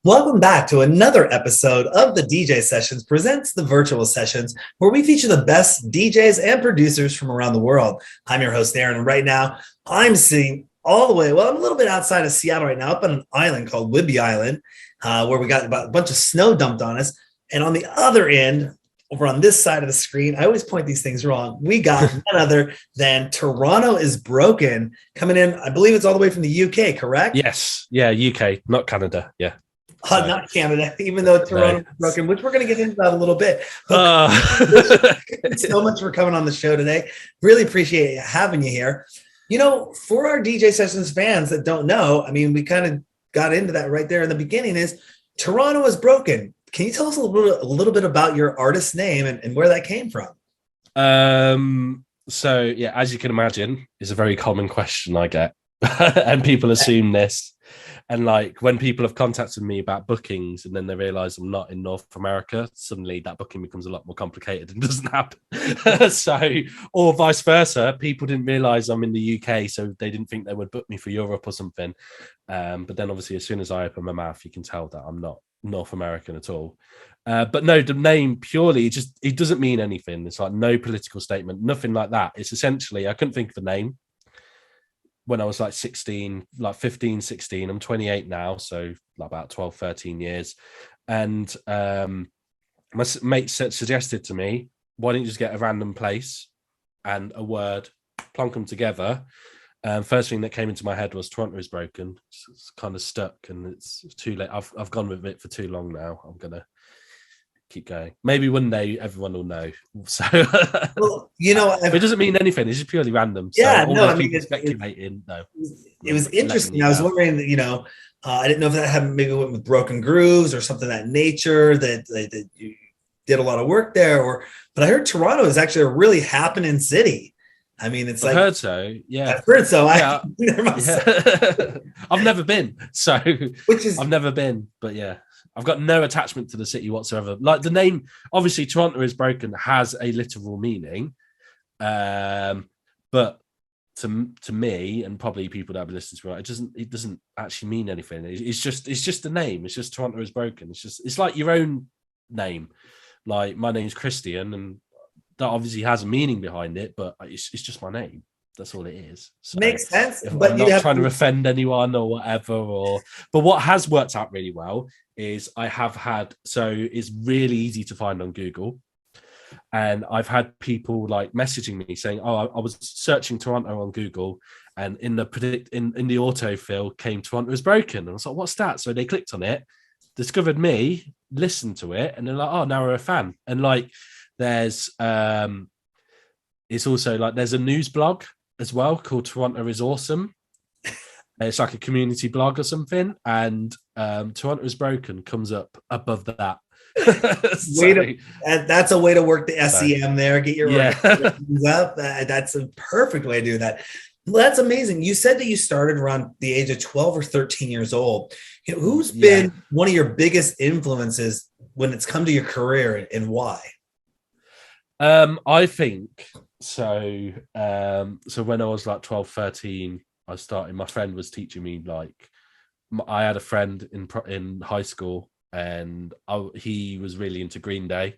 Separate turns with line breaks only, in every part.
Welcome back to another episode of the DJ Sessions presents the Virtual Sessions, where we feature the best DJs and producers from around the world. I'm your host, Aaron, and right now I'm sitting all the way, I'm a little bit outside of Seattle right now, up on an island called Whidbey Island, where we got about a bunch of snow dumped on us. And on the other end, over on this side of the screen, I always point these things wrong. We got none other than Toronto is Broken coming in. I believe it's all the way from the UK, correct?
Yes. Yeah, UK, not Canada. Yeah.
Not Canada, even though Toronto is broken, which we're going to get into that a little bit. Thanks so much for coming on the show today. Really appreciate having you here. You know, for our DJ Sessions fans that don't know, I mean, we kind of got into that right there in the beginning is Toronto is Broken. Can you tell us a little bit about your artist name and where that came from?
So, yeah, as you can imagine, it's a very common question I get. And people assume this. And like when people have contacted me about bookings and then they realize I'm not in North America, suddenly that booking becomes a lot more complicated and doesn't happen. So, or vice versa, people didn't realize I'm in the UK, so they didn't think they would book me for Europe or something. But then obviously, as soon as I open my mouth, you can tell that I'm not North American at all. But no, the name purely it doesn't mean anything. It's like no political statement, nothing like that. It's essentially, I couldn't think of a name when I was like 16, like 15, 16, I'm 28 now. So about 12, 13 years. And my mate suggested to me, why don't you just get a random place and a word, plonk them together. First thing that came into my head was Toronto is Broken. It's kind of stuck and it's too late. I've gone with it for too long now. I'm going to keep going. Maybe one day everyone will know. So,
well, you know,
it doesn't mean anything. It's just purely random.
Yeah,
so
no, I mean,
people speculating.
It was interesting. I was wondering that, I didn't know if that had maybe went with Broken Grooves or something of that nature that you did a lot of work there, but I heard Toronto is actually a really happening city. I mean, I've
heard so. Yeah,
I've heard so.
Yeah. I've never been, so I've never been, but yeah. I've got no attachment to the city whatsoever. Like the name, obviously, Toronto is Broken has a literal meaning, but to me and probably people that have listened to it doesn't actually mean anything. It's just the name. It's just Toronto is Broken. It's like your own name. Like my name's Christian, and that obviously has a meaning behind it, but it's just my name. That's all it is. So
makes sense.
But I'm not trying to offend anyone or whatever. But what has worked out really well is it's really easy to find on Google. And I've had people like messaging me saying, "Oh, I was searching Toronto on Google, and in the autofill came Toronto is Broken." And I was like, "What's that?" So they clicked on it, discovered me, listened to it, and they're like, "Oh, now we're a fan." And like, there's it's also like there's a news blog as well called Toronto is Awesome. It's like a community blog or something, and Toronto is Broken comes up above that.
That's a way to work the SEM there. Get your up. That's a perfect way to do that. Well, that's amazing. You said that you started around the age of 12 or 13 years old. Who's been one of your biggest influences when it's come to your career, and why?
I think so. So when I was like 12, 13, I started. My friend was teaching me. Like, I had a friend in high school, and he was really into Green Day,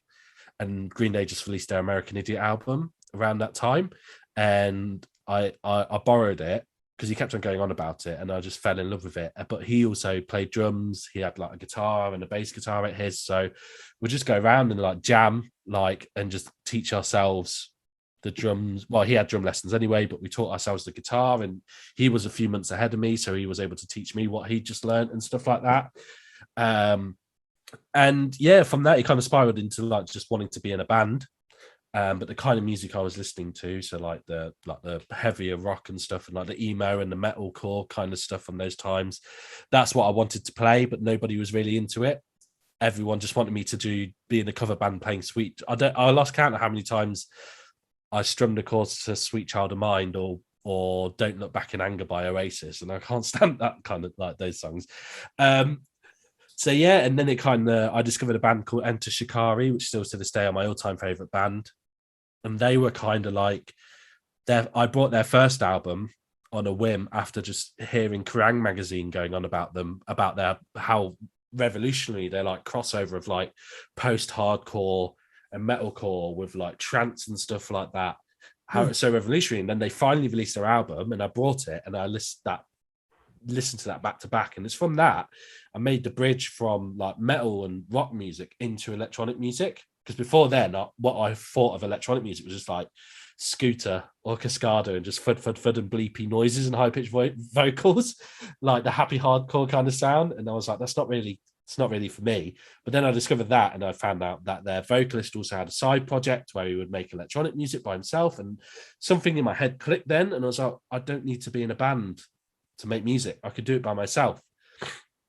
and Green Day just released their American Idiot album around that time, and I borrowed it because he kept on going on about it, and I just fell in love with it. But he also played drums. He had like a guitar and a bass guitar at his, so we'd just go around and like jam, like, and just teach ourselves the drums. Well, he had drum lessons anyway, but we taught ourselves the guitar, and he was a few months ahead of me, so he was able to teach me what he just learned and stuff like that. And yeah, from that, he kind of spiraled into like just wanting to be in a band. But the kind of music I was listening to, so like the heavier rock and stuff, and like the emo and the metalcore kind of stuff from those times, that's what I wanted to play, but nobody was really into it. Everyone just wanted me to be in a cover band playing Sweet. I lost count of how many times I strummed a chord to Sweet Child of Mine or Don't Look Back in Anger by Oasis, and I can't stand that kind of like those songs. So yeah, and then I discovered a band called Enter Shikari, which still to this day are my all-time favorite band. And they were kind of like, I bought their first album on a whim after just hearing Kerrang magazine going on about them, about how revolutionary. They're like crossover of like post-hardcore and metalcore with like trance and stuff like that. How it's so revolutionary. And then they finally released their album, and I brought it and I listened to that back to back. And it's from that I made the bridge from like metal and rock music into electronic music. Because before then, what I thought of electronic music was just like Scooter or Cascada and just fud and bleepy noises and high pitched vocals, like the happy hardcore kind of sound. And I was like, it's not really for me. But then I discovered that, and I found out that their vocalist also had a side project where he would make electronic music by himself. And something in my head clicked then, and I was like, I don't need to be in a band to make music. I could do it by myself.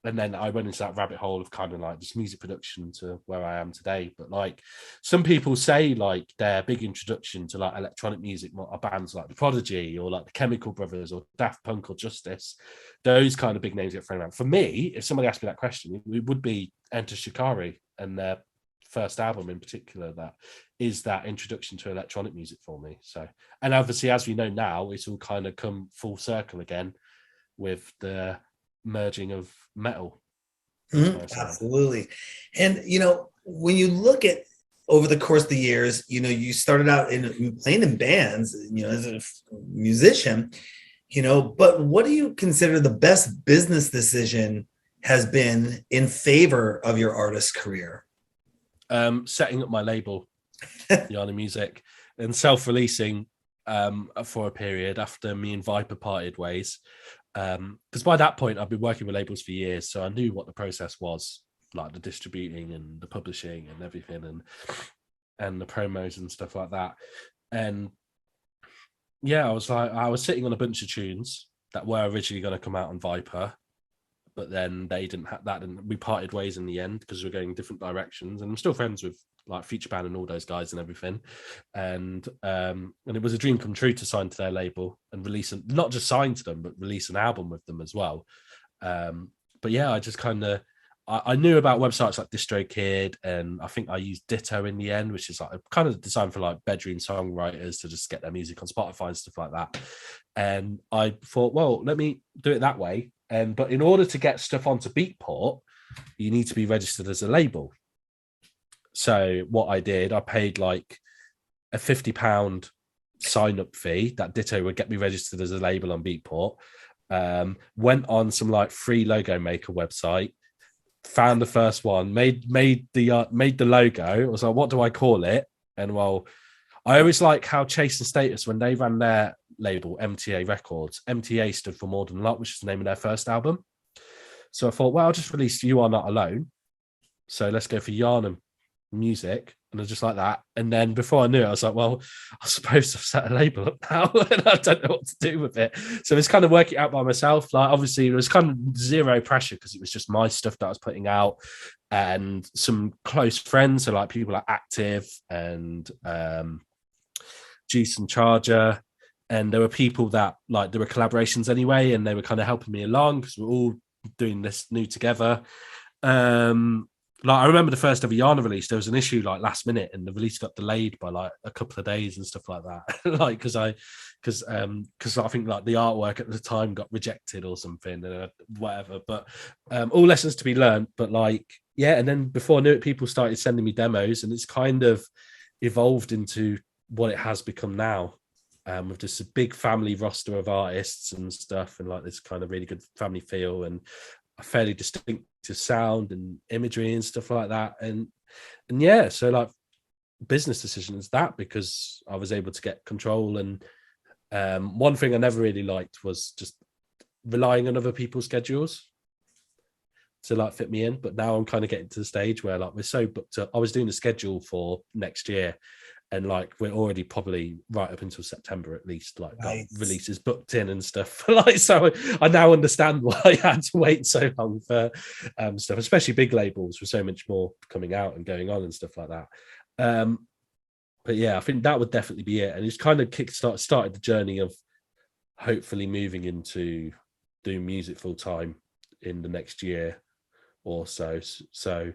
And then I went into that rabbit hole of kind of like just music production to where I am today. But like some people say, like their big introduction to like electronic music are bands like The Prodigy or like the Chemical Brothers or Daft Punk or Justice. Those kind of big names get thrown around. For me, if somebody asked me that question, it would be Enter Shikari and their first album in particular. That is that introduction to electronic music for me. So, and obviously, as we know now, it's all kind of come full circle again with the merging of metal.
Absolutely. And when you look at over the course of the years, you started out playing in bands, as a musician, but what do you consider the best business decision has been in favor of your artist career?
Setting up my label, Yana Music, and self-releasing for a period after me and Viper parted ways. Because by that point I've been working with labels for years, so I knew what the process was, like the distributing and the publishing and everything, and the promos and stuff like that. And yeah, I was sitting on a bunch of tunes that were originally going to come out on Viper, but then they didn't have that, and we parted ways in the end because we were going different directions. And I'm still friends with like Future Band and all those guys and everything. And it was a dream come true to sign to their label and release, not just sign to them, but release an album with them as well. But yeah, I just kind of, I knew about websites like DistroKid, and I think I used Ditto in the end, which is like kind of designed for like bedroom songwriters to just get their music on Spotify and stuff like that. And I thought, well, let me do it that way. But in order to get stuff onto Beatport, you need to be registered as a label. So what I did, I paid like a £50 sign-up fee that Ditto would get me registered as a label on Beatport. Went on some like free logo maker website, found the first one, made the logo. I was like, what do I call it? And well, I always like how Chase and Status, when they ran their label MTA Records, MTA stood for More Than a Lot, which is the name of their first album. So I thought, well, I'll just release You Are Not Alone. So let's go for Yana Music. And I was just like that. And then before I knew it, I was like, well, I suppose I've set a label up now and I don't know what to do with it. So it's kind of working out by myself. Like, obviously, it was kind of zero pressure because it was just my stuff that I was putting out and some close friends. So like people like Active and Juice and Charger. And there were people that like there were collaborations anyway, and they were kind of helping me along because we're all doing this new together. Like I remember the first ever Yana release, there was an issue like last minute, and the release got delayed by like a couple of days and stuff like that. Like because I think like the artwork at the time got rejected or something, whatever. But all lessons to be learned. But like yeah, and then before I knew it, people started sending me demos, and it's kind of evolved into what it has become now. With just a big family roster of artists and stuff, and like this kind of really good family feel and a fairly distinctive sound and imagery and stuff like that. And yeah, so like business decisions that because I was able to get control. And one thing I never really liked was just relying on other people's schedules to like fit me in. But now I'm kind of getting to the stage where like we're so booked up. I was doing a schedule for next year, and like we're already probably right up until September at least, like got releases booked in and stuff. Like so I now understand why I had to wait so long for stuff, especially big labels with so much more coming out and going on and stuff like that. But yeah, I think that would definitely be it. And it's kind of started the journey of hopefully moving into doing music full time in the next year or so. So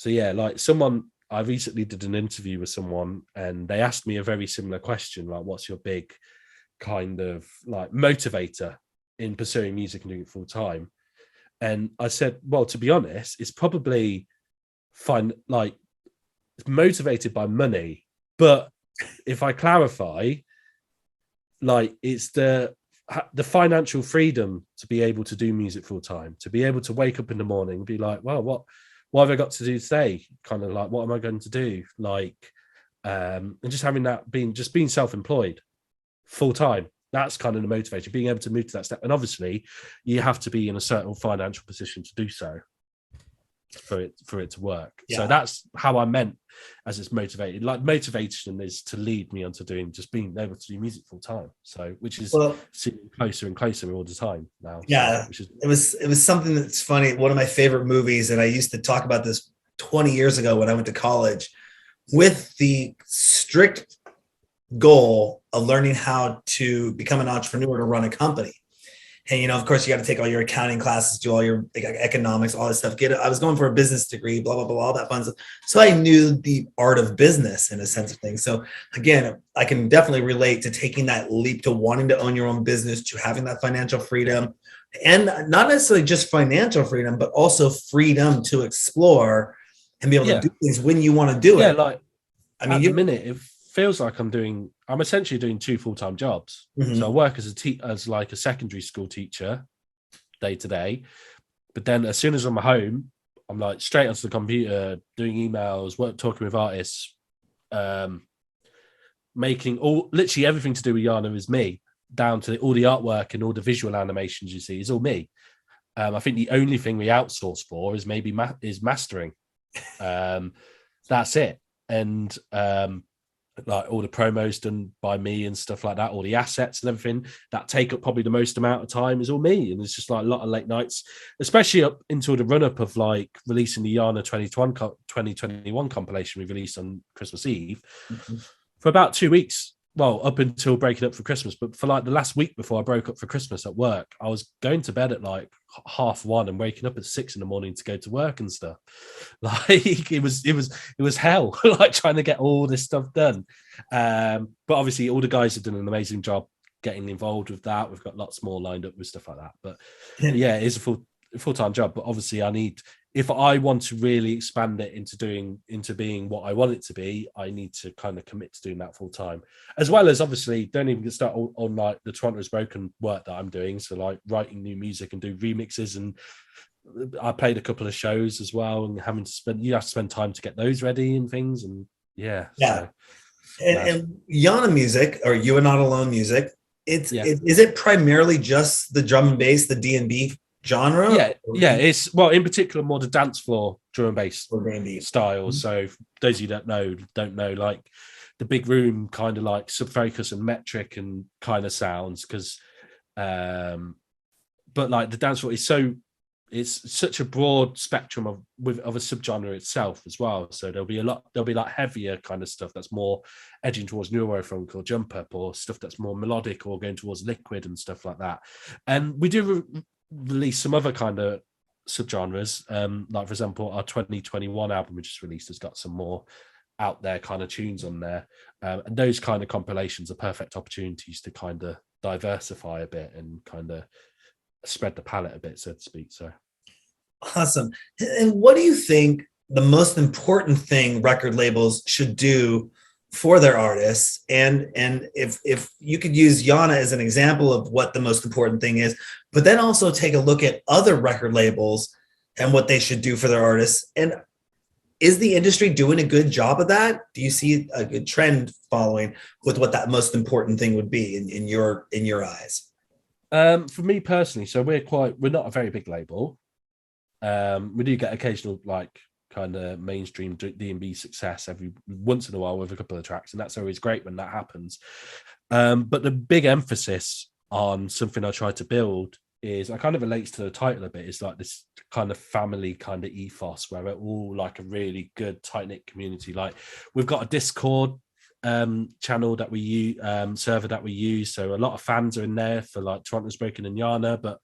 yeah, like I recently did an interview with someone and they asked me a very similar question, like, what's your big kind of like motivator in pursuing music and doing it full time? And I said, well, to be honest, it's probably fine, like motivated by money. But if I clarify, like it's the financial freedom to be able to do music full time, to be able to wake up in the morning and be like, well, what have I got to do today? Kind of like, what am I going to do? Like, and just having that being self-employed full time. That's kind of the motivator, being able to move to that step. And obviously, you have to be in a certain financial position to do so for it to work. Yeah. So that's how I meant as it's motivated. Like motivation is to lead me onto being able to do music full time. So which is closer and closer all the time now.
Yeah,
so,
it was something that's funny. One of my favorite movies, and I used to talk about this 20 years ago when I went to college, with the strict goal of learning how to become an entrepreneur to run a company. And, of course, you got to take all your accounting classes, do all your economics, all this stuff. I was going for a business degree, blah, blah, blah, all that fun stuff. So I knew the art of business in a sense of things. So again, I can definitely relate to taking that leap to wanting to own your own business, to having that financial freedom, and not necessarily just financial freedom, but also freedom to explore and be able to do things when you want to do it.
Yeah, like I mean, at the minute, it feels like I'm essentially doing 2 full-time jobs. Mm-hmm. So I work as like a secondary school teacher day to day, but then as soon as I'm home, I'm like straight onto the computer, doing emails, talking with artists, making literally everything to do with Yana is me, down to all the artwork and all the visual animations you see is all me. I think the only thing we outsource for is maybe mastering. That's it. And like all the promos done by me and stuff like that, all the assets and everything that take up probably the most amount of time is all me. And it's just like a lot of late nights, especially up into the run up of like releasing the Yana 2021 compilation we released on Christmas Eve for about 2 weeks. Well, up until breaking up for Christmas, but for like the last week before I broke up for Christmas at work, I was going to bed at like 1:30 and waking up at 6 a.m. to go to work and stuff. Like it was hell, like trying to get all this stuff done. But obviously, all the guys have done an amazing job getting involved with that. We've got lots more lined up with stuff like that. But yeah, it is a full-time job. But obviously, if I want to really expand it into being what I want it to be, I need to kind of commit to doing that full time, as well as obviously don't even get started on like the Toronto is Broken work that I'm doing. So like writing new music and do remixes, and I played a couple of shows as well, and you have to spend time to get those ready and things. And yeah. So,
and Yana music, or You Are Not Alone music, is it primarily just the drum and bass, the D&B genre?
Yeah, it's in particular more the dance floor drum and bass style. Mm-hmm. So those of you that don't know, like the big room kind of like sub-focus and metric and kind of sounds, because but like the dance floor is it's such a broad spectrum of a subgenre itself as well. So there'll be like heavier kind of stuff that's more edging towards neurofunk or jump up, or stuff that's more melodic or going towards liquid and stuff like that. And we do release some other kind of subgenres, like for example our 2021 album we just released has got some more out there kind of tunes on there, and those kind of compilations are perfect opportunities to kind of diversify a bit and kind of spread the palette a bit, so to speak. So
awesome. And what do you think the most important thing record labels should do for their artists? And if you could use Yana as an example of what the most important thing is, but then also take a look at other record labels and what they should do for their artists. And is the industry doing a good job of that? Do you see a good trend following with what that most important thing would be in your eyes?
For me personally, so we're not a very big label. We do get occasional like kind of mainstream D&B success every once in a while with a couple of tracks, and that's always great when that happens. But the big emphasis on something I try to build is, I kind of relates to the title a bit, is like this kind of family kind of ethos where we're all like a really good tight-knit community. Like we've got a Discord channel that we use, server that we use, so a lot of fans are in there for like Toronto's Broken and Yana, but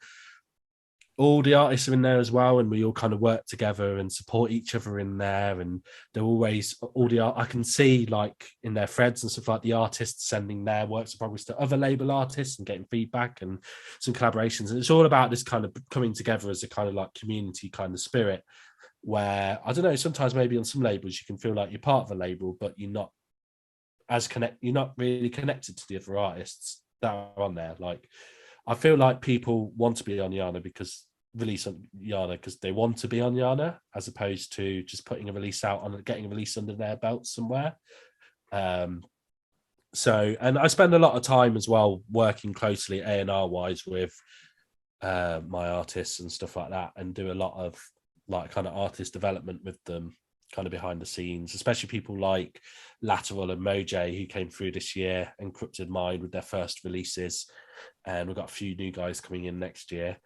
all the artists are in there as well, and we all kind of work together and support each other in there. And they're always all the art. I can see like in their threads and stuff like the artists sending their works of progress to other label artists and getting feedback and some collaborations. And it's all about this kind of coming together as a kind of like community kind of spirit, where I don't know, sometimes maybe on some labels you can feel like you're part of a label, but you're not really connected to the other artists that are on there. Like I feel like people want to be on Yana because they want to be on Yana, as opposed to just putting a release out on getting a release under their belt somewhere. So, and I spend a lot of time as well working closely A&R wise with my artists and stuff like that, and do a lot of like kind of artist development with them, kind of behind the scenes, especially people like Lateral and Moj, who came through this year, and Corrupted Mind with their first releases, and we've got a few new guys coming in next year.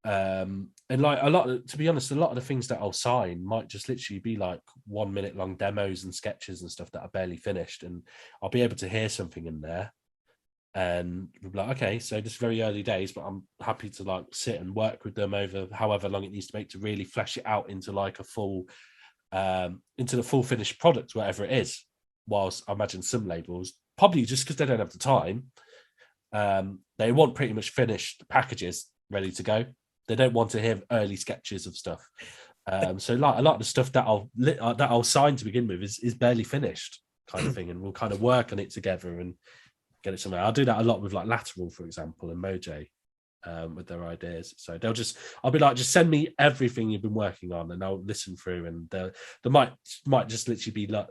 And like to be honest, a lot of the things that I'll sign might just literally be like 1 minute long demos and sketches and stuff that are barely finished, and I'll be able to hear something in there and we'll be like, okay, so just very early days, but I'm happy to like sit and work with them over however long it needs to make to really flesh it out into like a full into the full finished product, whatever it is. Whilst I imagine some labels, probably just because they don't have the time, they want pretty much finished packages ready to go. They don't want to hear early sketches of stuff. So like a lot of the stuff that I'll sign to begin with is barely finished kind of thing, and we'll kind of work on it together and get it somewhere. I'll do that a lot with like Lateral, for example, and Moj. With their ideas, so I'll be like, just send me everything you've been working on, and I'll listen through. And there might just literally be like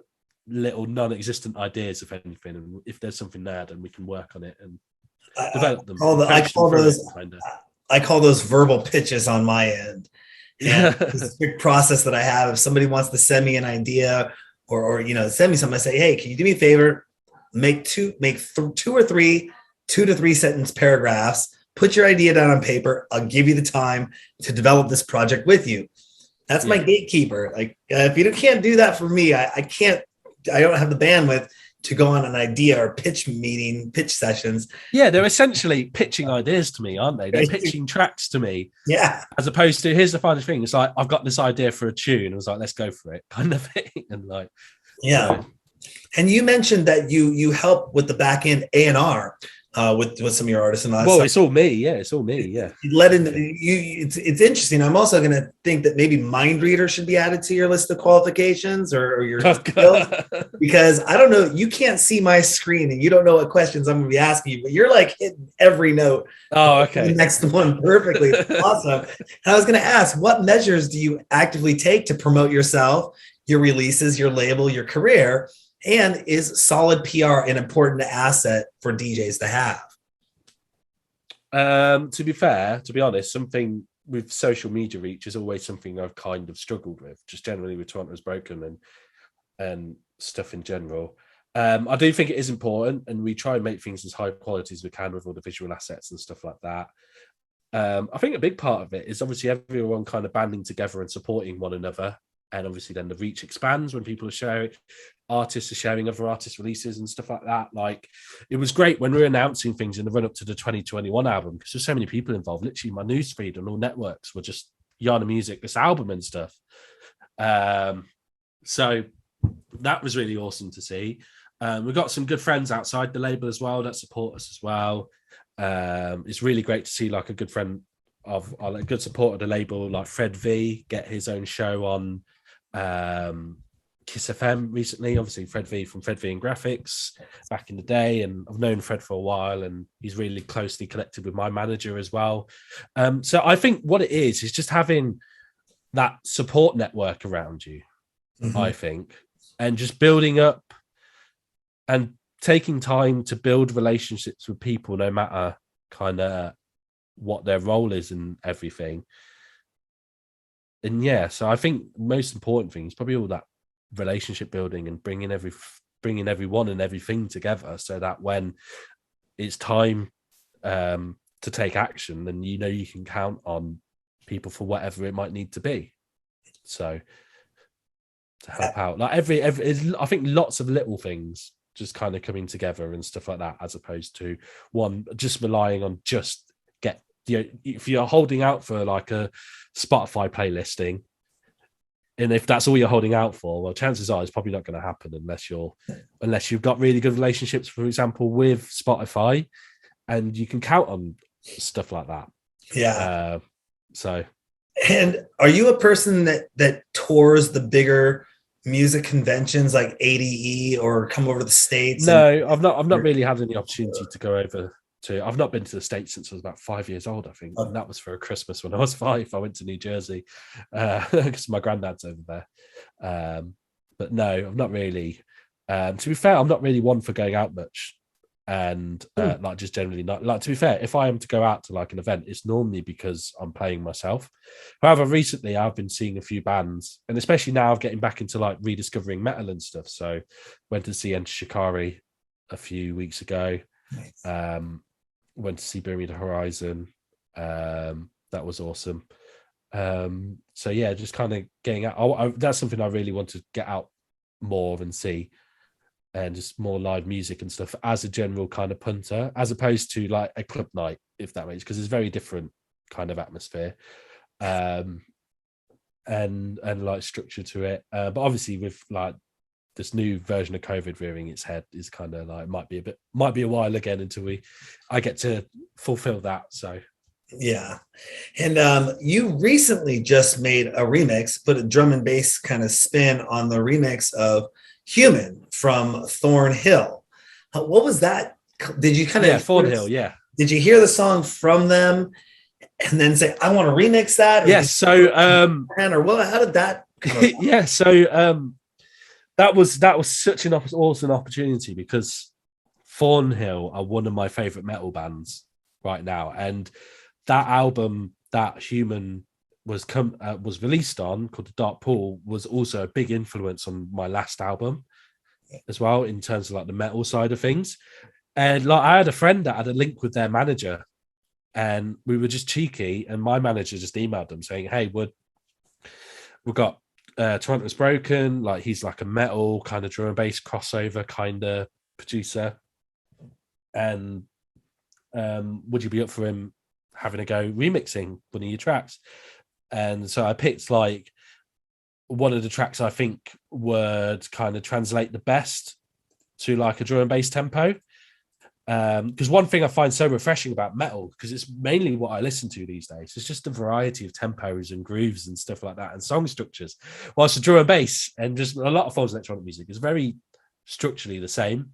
little non-existent ideas, if anything. And if there's something there, then we can work on it and develop them.
I call those verbal pitches on my end. And this big process that I have. If somebody wants to send me an idea or send me something, I say, hey, can you do me a favor? Make two to three sentence paragraphs. Put your idea down on paper. I'll give you the time to develop this project with you. That's my gatekeeper. Like if you can't do that for me, I don't have the bandwidth to go on an idea or pitch sessions.
Yeah, they're essentially pitching ideas to me, aren't they? They're pitching tracks to me.
Yeah.
As opposed to, here's the final thing. It's like, I've got this idea for a tune. I was like, let's go for it, kind of thing. And like,
yeah. And you mentioned that you help with the back end A&R. With some of your artists and all that.
Well, it's all me. Yeah, it's all me. Yeah.
It's interesting. I'm also going to think that maybe mind reader should be added to your list of qualifications or your skills, because I don't know. You can't see my screen and you don't know what questions I'm going to be asking you, but you're like hitting every note.
Oh, okay.
The next one perfectly. Awesome. And I was going to ask, what measures do you actively take to promote yourself, your releases, your label, your career? And is solid PR an important asset for DJs to have?
To be honest, something with social media reach is always something I've kind of struggled with, just generally with Toronto's Broken and stuff in general. I do think it is important, and we try and make things as high quality as we can with all the visual assets and stuff like that. I think a big part of it is obviously everyone kind of banding together and supporting one another. And obviously then the reach expands when people are sharing, artists are sharing other artists' releases and stuff like that. Like, it was great when we were announcing things in the run up to the 2021 album, because there's so many people involved. Literally my newsfeed and all networks were just Yana Music, this album and stuff. So that was really awesome to see. We've got some good friends outside the label as well that support us as well. It's really great to see like a good friend of a good support of the label, like Fred V, get his own show on Kiss FM recently. Obviously Fred V from Fred V and Graphics back in the day, and I've known Fred for a while, and he's really closely connected with my manager as well. So I think what it is just having that support network around you. I think, and just building up and taking time to build relationships with people, no matter kind of what their role is and everything. And yeah, so I think the most important thing is probably all that relationship building and bringing everyone and everything together, so that when it's time to take action, then you can count on people for whatever it might need to be. So to help out, like I think lots of little things just kind of coming together and stuff like that, as opposed to one just relying on just if you're holding out for like a Spotify playlisting, and if that's all you're holding out for, well, chances are it's probably not going to happen unless you've got really good relationships, for example, with Spotify, and you can count on stuff like that.
Yeah.
So.
And are you a person that tours the bigger music conventions like ADE or come over to the States?
No, I've not really had any opportunity to go over to. I've not been to the States since I was about 5 years old, I think, and that was for a Christmas when I was 5. I went to New Jersey because my granddad's over there. But no, I'm not really. To be fair, I'm not really one for going out much, and like just generally not. Like, to be fair, if I am to go out to like an event, it's normally because I'm playing myself. However, recently I've been seeing a few bands, and especially now I'm getting back into like rediscovering metal and stuff. So went to see Enter Shikari a few weeks ago. Nice. Went to see Bermuda Horizon. That was awesome. So yeah, just kind of getting out. That's something I really want to get out more of and see, and just more live music and stuff as a general kind of punter, as opposed to like a club night, if that makes, because it's very different kind of atmosphere, and like structure to it. But obviously with like this new version of COVID rearing its head, is kind of like might be a while again until I get to fulfill that. So
yeah. And you recently just made a remix, put a drum and bass kind of spin on the remix of Human from Thornhill. What was that? Did you kind of
Thornhill? Yeah.
Did you hear the song from them and then say, I want to remix that?
Yes. So
or what? How did that?
Yeah. So that was such an awesome opportunity, because Thornhill are one of my favorite metal bands right now, and that album that Human was released on, called The Dark Pool, was also a big influence on my last album as well, in terms of like the metal side of things. And like, I had a friend that had a link with their manager, and we were just cheeky, and my manager just emailed them saying, hey, we've got Toronto's Broken, like he's like a metal kind of drum and bass crossover kind of producer, and would you be up for him having a go remixing one of your tracks? And so I picked like one of the tracks I think would kind of translate the best to like a drum and bass tempo. Because one thing I find so refreshing about metal, because it's mainly what I listen to these days, it's just a variety of tempos and grooves and stuff like that, and song structures. Whilst the drum and bass and just a lot of forms of electronic music is very structurally the same.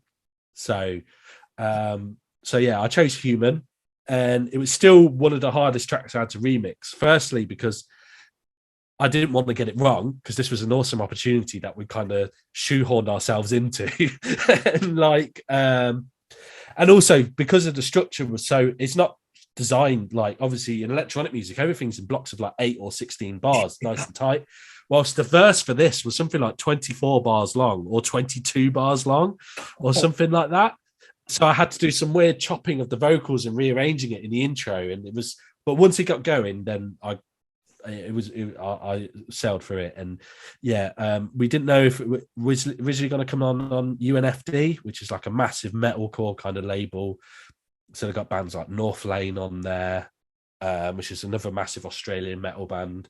So yeah, I chose Human, and it was still one of the hardest tracks I had to remix. Firstly, because I didn't want to get it wrong, because this was an awesome opportunity that we kind of shoehorned ourselves into. And also because of the structure was so, it's not designed like, obviously in electronic music, everything's in blocks of like 8 or 16 bars, nice and tight. Whilst the verse for this was something like 24 bars long or 22 bars long or something like that. So I had to do some weird chopping of the vocals and rearranging it in the intro. And it was, but once it got going, then I sailed through it. And yeah, we didn't know if it was originally going to come on UNFD, which is like a massive metalcore kind of label. So they've got bands like North Lane on there, which is another massive Australian metal band,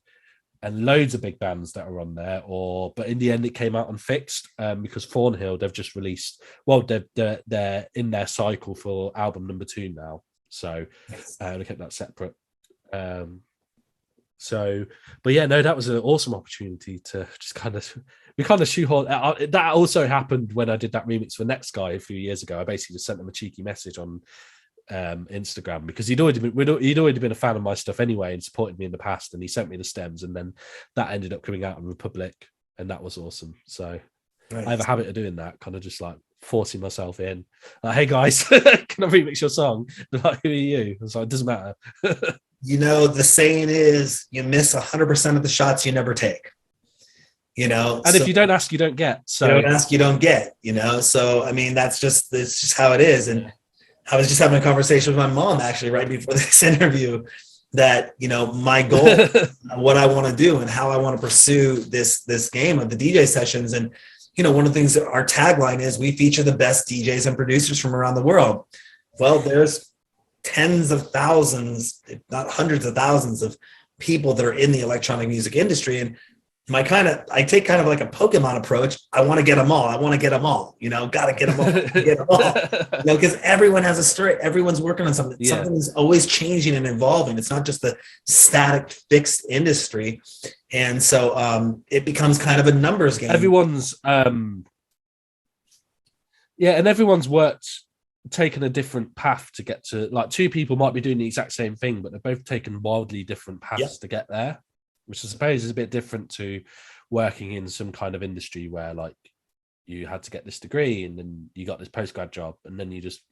and loads of big bands that are on there. But in the end, it came out on Fixed, because Thornhill, they've just released. Well, they're in their cycle for album number 2 now, so they kept that separate. But yeah, no, that was an awesome opportunity to just kind of shoehorn. That also happened when I did that remix for Next Guy a few years ago. I basically just sent him a cheeky message on Instagram, because he'd already been a fan of my stuff anyway and supported me in the past, and he sent me the stems, and then that ended up coming out on Republic, and that was awesome. So nice. I have a habit of doing that, kind of just like forcing myself in, like, hey guys, can I remix your song? They're like, who are you? I was like, it doesn't matter.
You know, the saying is, you miss 100% of the shots you never take. You know,
and if you don't ask, you don't get. So
you don't ask, you don't get. You know, so I mean, it's just how it is. And I was just having a conversation with my mom actually right before this interview, that, you know, my goal, what I want to do and how I want to pursue this game of the DJ sessions. And, you know, one of the things that our tagline is, we feature the best DJs and producers from around the world. Well, there's tens of thousands, if not hundreds of thousands of people that are in the electronic music industry. And I take kind of like a Pokemon approach. I want to get them all. I want to get them all, got to get them all, get them all, because everyone has a story. Everyone's working on something.
Yeah.
Something is always changing and evolving. It's not just the static fixed industry. And so it becomes kind of a numbers game.
Everyone's, and everyone's taken a different path to get to, like, two people might be doing the exact same thing, but they've both taken wildly different paths to get there, which I suppose is a bit different to working in some kind of industry where, like, you had to get this degree and then you got this postgrad job and then you just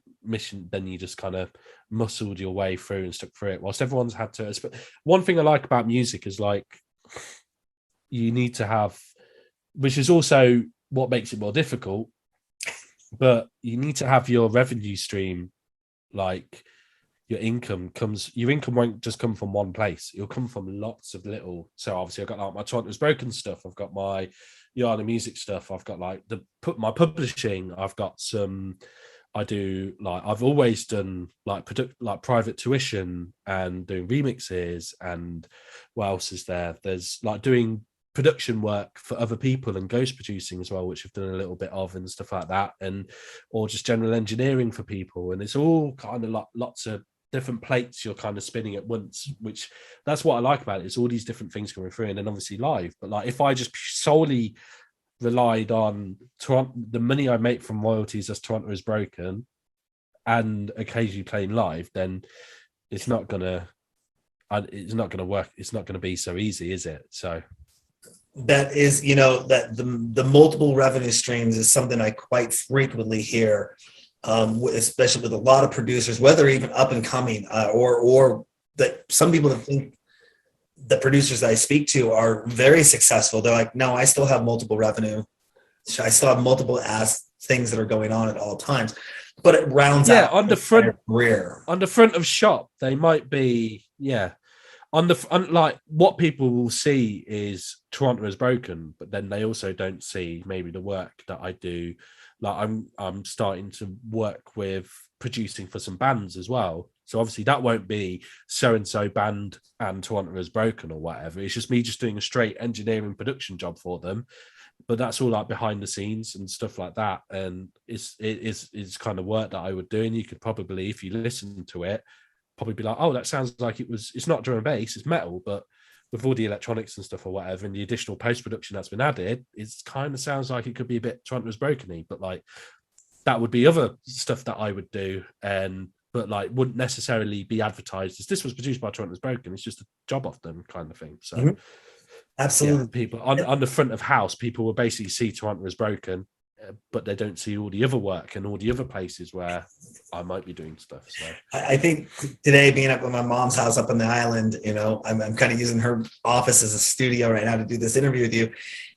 kind of muscled your way through and stuck through it. Whilst everyone's had to. One thing I like about music is, like, you need to have, which is also what makes it more difficult, but you need to have your revenue stream, like, your income won't just come from one place. It'll come from lots of little. So obviously I've got, like, my Toronto's Broken stuff. I've got my Yana music stuff. I've got, like, my publishing. I've got I've always done, like, private tuition and doing remixes. And what else is there? There's, like, doing production work for other people and ghost producing as well, which I've done a little bit of and stuff like that, or just general engineering for people. And it's all kind of like lots of different plates you're kind of spinning at once, which that's what I like about it. It's all these different things coming through, and then obviously live. But, like, if I just solely relied on the money I make from royalties as Toronto is Broken and occasionally playing live, then it's not gonna work. It's not gonna be so easy, is it? So
that is, that the multiple revenue streams is something I quite frequently hear, especially with a lot of producers, whether even up and coming, or that some people that think the producers that I speak to are very successful. They're like, no, I still have multiple revenue. I still have multiple things that are going on at all times, but it rounds out
on the front
career.
On the front of shop, they might be, like, what people will see is Toronto is Broken, but then they also don't see maybe the work that I do. Like, I'm starting to work with producing for some bands as well. So obviously that won't be so-and-so band and Toronto is Broken or whatever. It's just me just doing a straight engineering production job for them. But that's all, like, behind the scenes and stuff like that. And it's kind of work that I would do. And you could probably, if you listen to it, probably be like, oh, that sounds like it's not drum and bass, it's metal, but with all the electronics and stuff or whatever, and the additional post-production that's been added, it kind of sounds like it could be a bit Toronto's Broken-y, but, like, that would be other stuff that I would do, but, like, wouldn't necessarily be advertised as this was produced by Toronto's Broken. It's just a job off them kind of thing. So
Absolutely.
People on the front of house, people will basically see Toronto is Broken, but they don't see all the other work and all the other places where I might be doing stuff. So
I think today, being up at my mom's house up on the island, I'm kind of using her office as a studio right now to do this interview with you.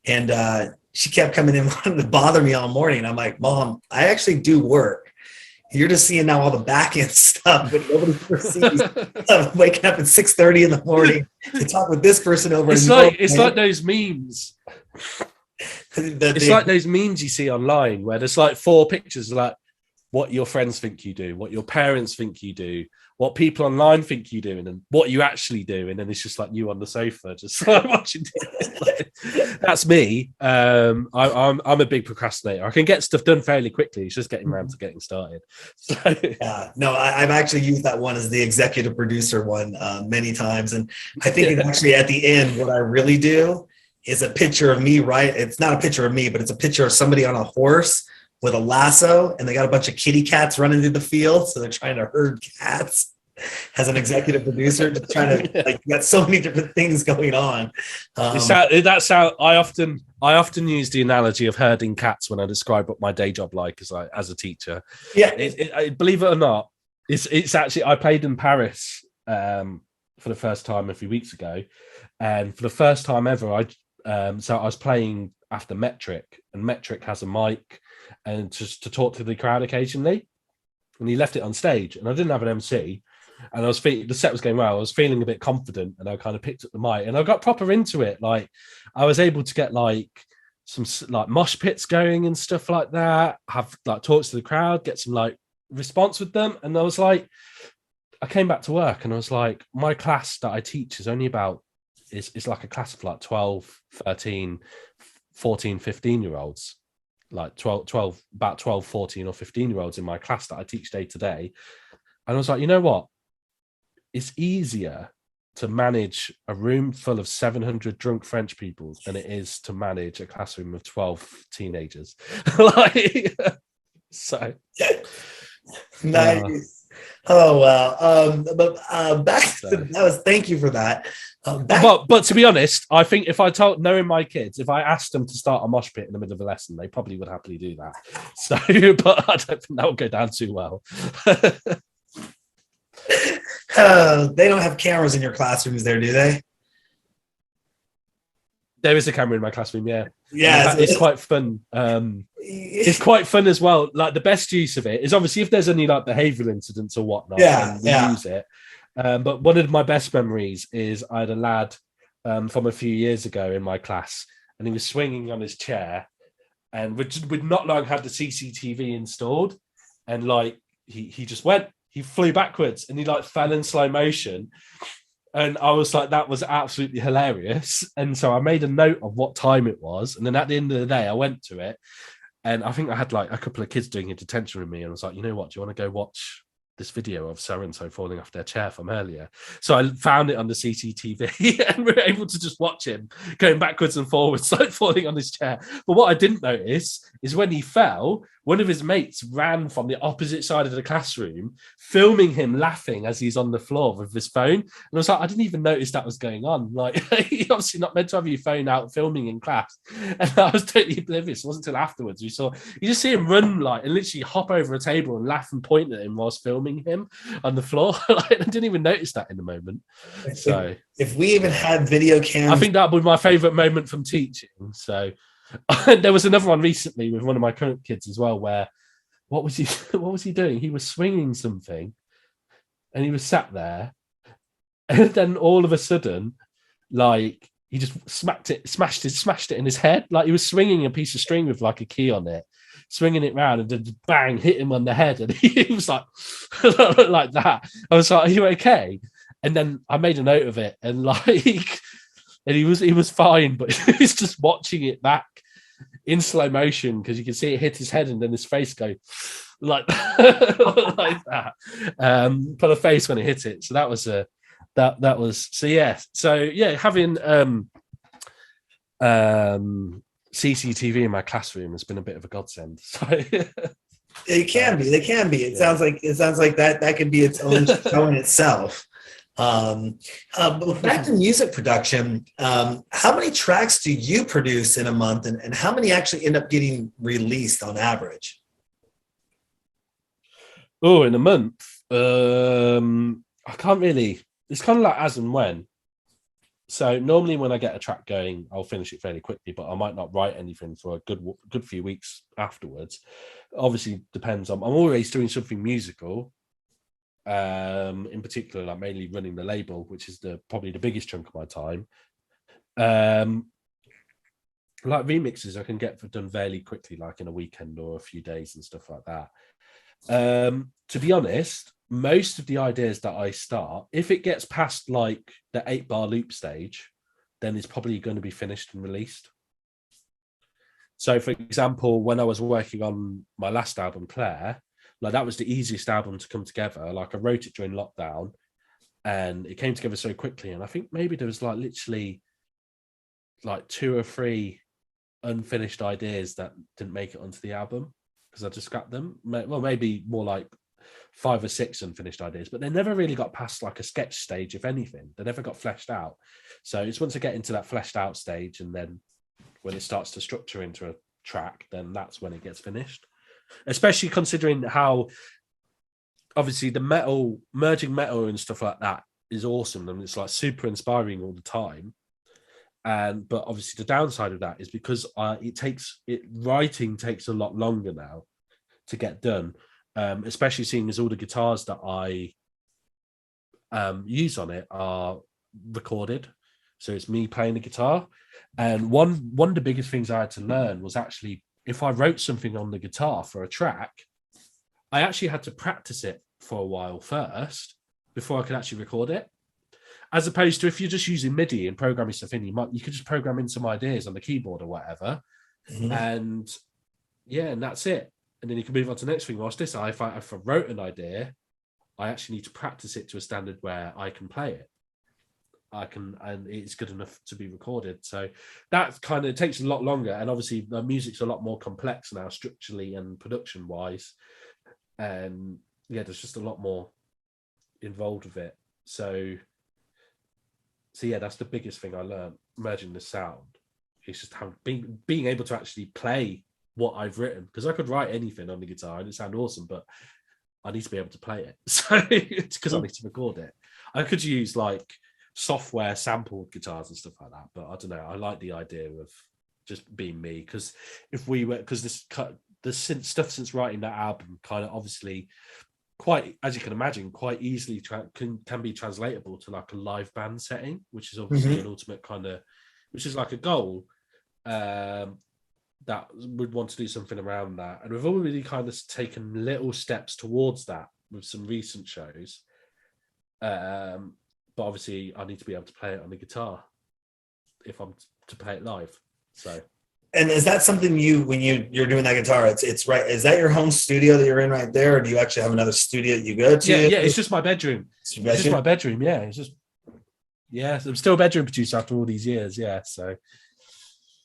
And she kept coming in wanting to bother me all morning. I'm like, Mom, I actually do work. You're just seeing now all the back end stuff, but nobody ever sees waking up at 6:30 in the morning to talk with this person over.
It's like those memes. It's like those memes you see online where there's, like, 4 pictures, like, what your friends think you do, what your parents think you do, what people online think you do, and then what you actually do. And then it's just like you on the sofa, just like watching. That's me. I'm a big procrastinator. I can get stuff done fairly quickly. It's just getting around to getting started. So.
Yeah, no, I've actually used that one as the executive producer one many times. And I think it's actually at the end, what I really do is a picture of me, right? It's not a picture of me, but it's a picture of somebody on a horse with a lasso, and they got a bunch of kitty cats running through the field. So they're trying to herd cats as an executive producer, just trying to, like, you got so many different things going on.
I often use the analogy of herding cats when I describe what my day job like as a teacher.
Yeah.
Believe it or not, it's actually, I played in Paris for the first time a few weeks ago. And for the first time ever, so I was playing after Metric, and Metric has a mic and just to talk to the crowd occasionally, and he left it on stage, and I didn't have an MC, and the set was going well. I was feeling a bit confident, and I kind of picked up the mic, and I got proper into it. Like, I was able to get, like, some, like, mosh pits going and stuff like that, have, like, talks to the crowd, get some, like, response with them, and I was like, I came back to work and I was like, my class that I teach is only about, is like a class of like 12, 13, 14, 15-year-olds, like 12, about 12, 14 or 15-year-olds in my class that I teach day to day. And I was like, you know what? It's easier to manage a room full of 700 drunk French people than it is to manage a classroom of 12 teenagers. Like, so.
Nice. Oh wow. But back to
So.
that was thank you for that. Back
But to be honest, I think if I told, knowing my kids, if I asked them to start a mosh pit in the middle of a lesson, they probably would happily do that. So, but I don't think that would go down too well.
they don't have cameras in your classrooms there, do they?
There is a camera in my classroom, yeah.
Yeah,
It's quite fun. It's quite fun as well. Like the best use of it is obviously if there's any like behavioural incidents or whatnot, then we use it. But one of my best memories is I had a lad from a few years ago in my class, and he was swinging on his chair, and we'd not long had the CCTV installed, and like he just went, he flew backwards, and he like fell in slow motion. And I was like, that was absolutely hilarious. And so I made a note of what time it was. And then at the end of the day, I went to it. And I think I had like a couple of kids doing a detention with me. And I was like, you know what? Do you want to go watch this video of so-and-so falling off their chair from earlier? So I found it on the CCTV and we were able to just watch him going backwards and forwards, like falling on his chair. But what I didn't notice is when he fell, one of his mates ran from the opposite side of the classroom, filming him laughing as he's on the floor with his phone. And I was like, I didn't even notice that was going on. Like, you're obviously not meant to have your phone out filming in class. And I was totally oblivious. It wasn't until afterwards you just see him run like and literally hop over a table and laugh and point at him whilst filming him on the floor. Like, I didn't even notice that in the moment. So
if we even had video cams,
I think that would be my favorite moment from teaching. So there was another one recently with one of my current kids as well, where what was he doing? He was swinging something and he was sat there, and then all of a sudden, like he just smashed it in his head. Like he was swinging a piece of string with like a key on it, swinging it round, and then bang, hit him on the head, and he was like like that. I was like, "Are you okay?" And then I made a note of it, and like, and he was fine, but he was just watching it back in slow motion because you can see it hit his head and then his face go like like that. Put a face when it hit it. So that was that was so yeah. So yeah, having CCTV in my classroom has been a bit of a godsend. So
they can be. It sounds like that could be its own show in itself. But back to music production, how many tracks do you produce in a month, and how many actually end up getting released on average?
Oh, in a month, I can't really. It's kind of like as and when. So normally when I get a track going, I'll finish it fairly quickly, but I might not write anything for a good few weeks afterwards. Obviously, depends on. I'm always doing something musical. In particular, like mainly running the label, which is probably the biggest chunk of my time. Like remixes I can get done fairly quickly, like in a weekend or a few days and stuff like that. To be honest, most of the ideas that I start, if it gets past like the 8-bar loop stage, then it's probably going to be finished and released. So for example, when I was working on my last album, Claire, like that was the easiest album to come together. Like I wrote it during lockdown and it came together so quickly. And I think maybe there was like literally like 2 or 3 unfinished ideas that didn't make it onto the album because I just scrapped them. Well, maybe more like 5 or 6 unfinished ideas, but they never really got past like a sketch stage, if anything. They never got fleshed out. So it's once I get into that fleshed out stage and then when it starts to structure into a track, then that's when it gets finished. Especially considering how obviously the merging metal and stuff like that is awesome and it's like super inspiring all the time. But obviously the downside of that is because writing takes a lot longer now to get done, especially seeing as all the guitars that I use on it are recorded. So it's me playing the guitar. And one of the biggest things I had to learn was actually if I wrote something on the guitar for a track, I actually had to practice it for a while first before I could actually record it. As opposed to if you're just using MIDI and programming stuff in, you could just program in some ideas on the keyboard or whatever, and and that's it. And then you can move on to the next thing. Whilst this, if I wrote an idea, I actually need to practice it to a standard where I can play it. And it's good enough to be recorded. So that kind of takes a lot longer. And obviously the music's a lot more complex now, structurally and production wise. And there's just a lot more involved with it. So that's the biggest thing I learned, merging the sound. It's just how being able to actually play what I've written, because I could write anything on the guitar and it sound awesome, but I need to be able to play it. So it's because I need to record it. I could use like software sampled guitars and stuff like that, but I don't know. I like the idea of just being me, because since writing that album, kind of obviously quite, as you can imagine, quite easily can be translatable to like a live band setting, which is obviously an ultimate kind of, which is like a goal that would want to do something around that. And we've already kind of taken little steps towards that with some recent shows. But obviously I need to be able to play it on the guitar if I'm to play it live. So.
And is that something when you're doing that guitar, it's right? Is that your home studio that you're in right there? Or do you actually have another studio that you go to?
Yeah, it's just my bedroom. It's just my bedroom. Yeah. I'm still a bedroom producer after all these years. Yeah. So.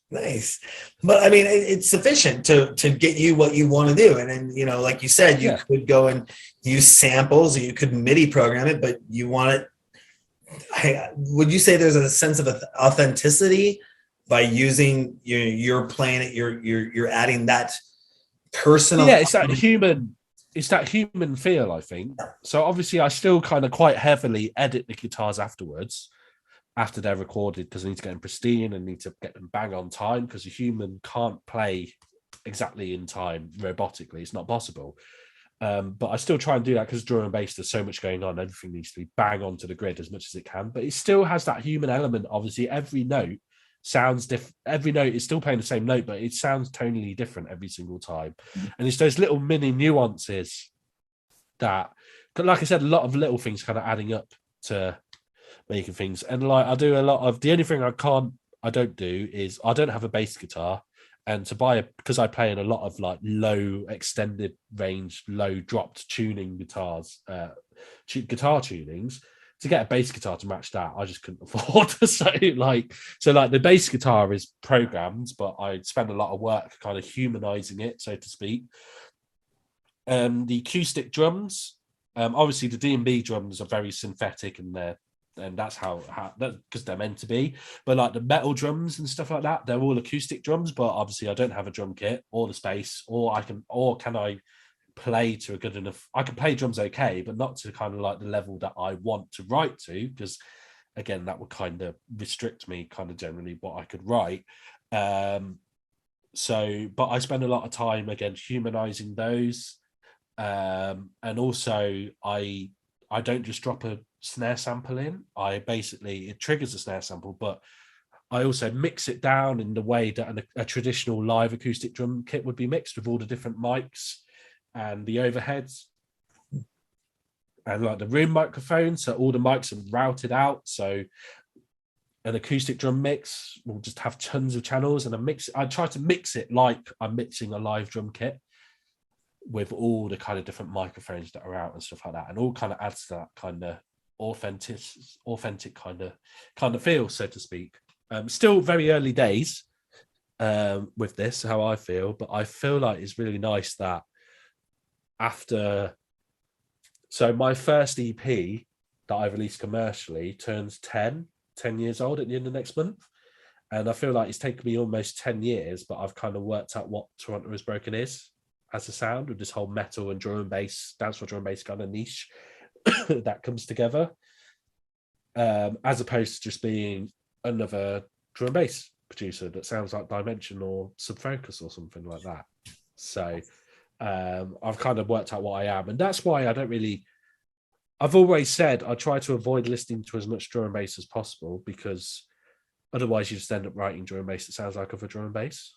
Nice. But I mean, it's sufficient to get you what you want to do. And then, like you said, you could go and use samples, or you could MIDI program it, but you want it. Would you say there's a sense of authenticity by using you're playing it, you're adding that personal?
Yeah, it's that human feel, I think. So obviously I still kind of quite heavily edit the guitars afterwards, after they're recorded, because I need to get them pristine and need to get them bang on time, because a human can't play exactly in time robotically. It's not possible. But I still try and do that, because drum and bass, there's so much going on. Everything needs to be bang onto the grid as much as it can. But it still has that human element. Obviously, every note sounds different. Every note is still playing the same note, but it sounds tonally different every single time. And it's those little mini nuances that, like I said, a lot of little things kind of adding up to making things. And like I do a lot of, the only thing I don't do is I don't have a bass guitar, and to buy because I play in a lot of like low extended range, low dropped tuning guitars, guitar tunings, to get a bass guitar to match that, I just couldn't afford. So the bass guitar is programmed, but I spend a lot of work kind of humanizing it, so to speak. The acoustic drums, obviously the D&B drums are very synthetic, and that's how because they're meant to be. But like the metal drums and stuff like that, they're all acoustic drums. But obviously, I don't have a drum kit or the space, or can I play to a good enough? I can play drums okay, but not to kind of like the level that I want to write to, because again, that would kind of restrict me kind of generally what I could write. But I spend a lot of time again humanizing those, and also I don't just drop a snare sample in. It triggers a snare sample, but I also mix it down in the way that a traditional live acoustic drum kit would be mixed, with all the different mics and the overheads and like the room microphone. So all the mics are routed out. So an acoustic drum mix will just have tons of channels, and I try to mix it like I'm mixing a live drum kit, with all the kind of different microphones that are out and stuff like that, and all kind of adds to that kind of authentic kind of feel, so to speak. Still very early days with this, how I feel, but I feel like it's really nice that so my first EP that I released commercially turns 10 years old at the end of next month, and I feel like it's taken me almost 10 years, but I've kind of worked out what Toronto Is Broken is as a sound, with this whole metal and drum and bass, dance for drum and bass kind of niche that comes together, as opposed to just being another drum and bass producer that sounds like Dimension or Subfocus or something like that. So I've kind of worked out what I am, and that's why I've always said I try to avoid listening to as much drum and bass as possible, because otherwise you just end up writing drum and bass that sounds like other drum and bass.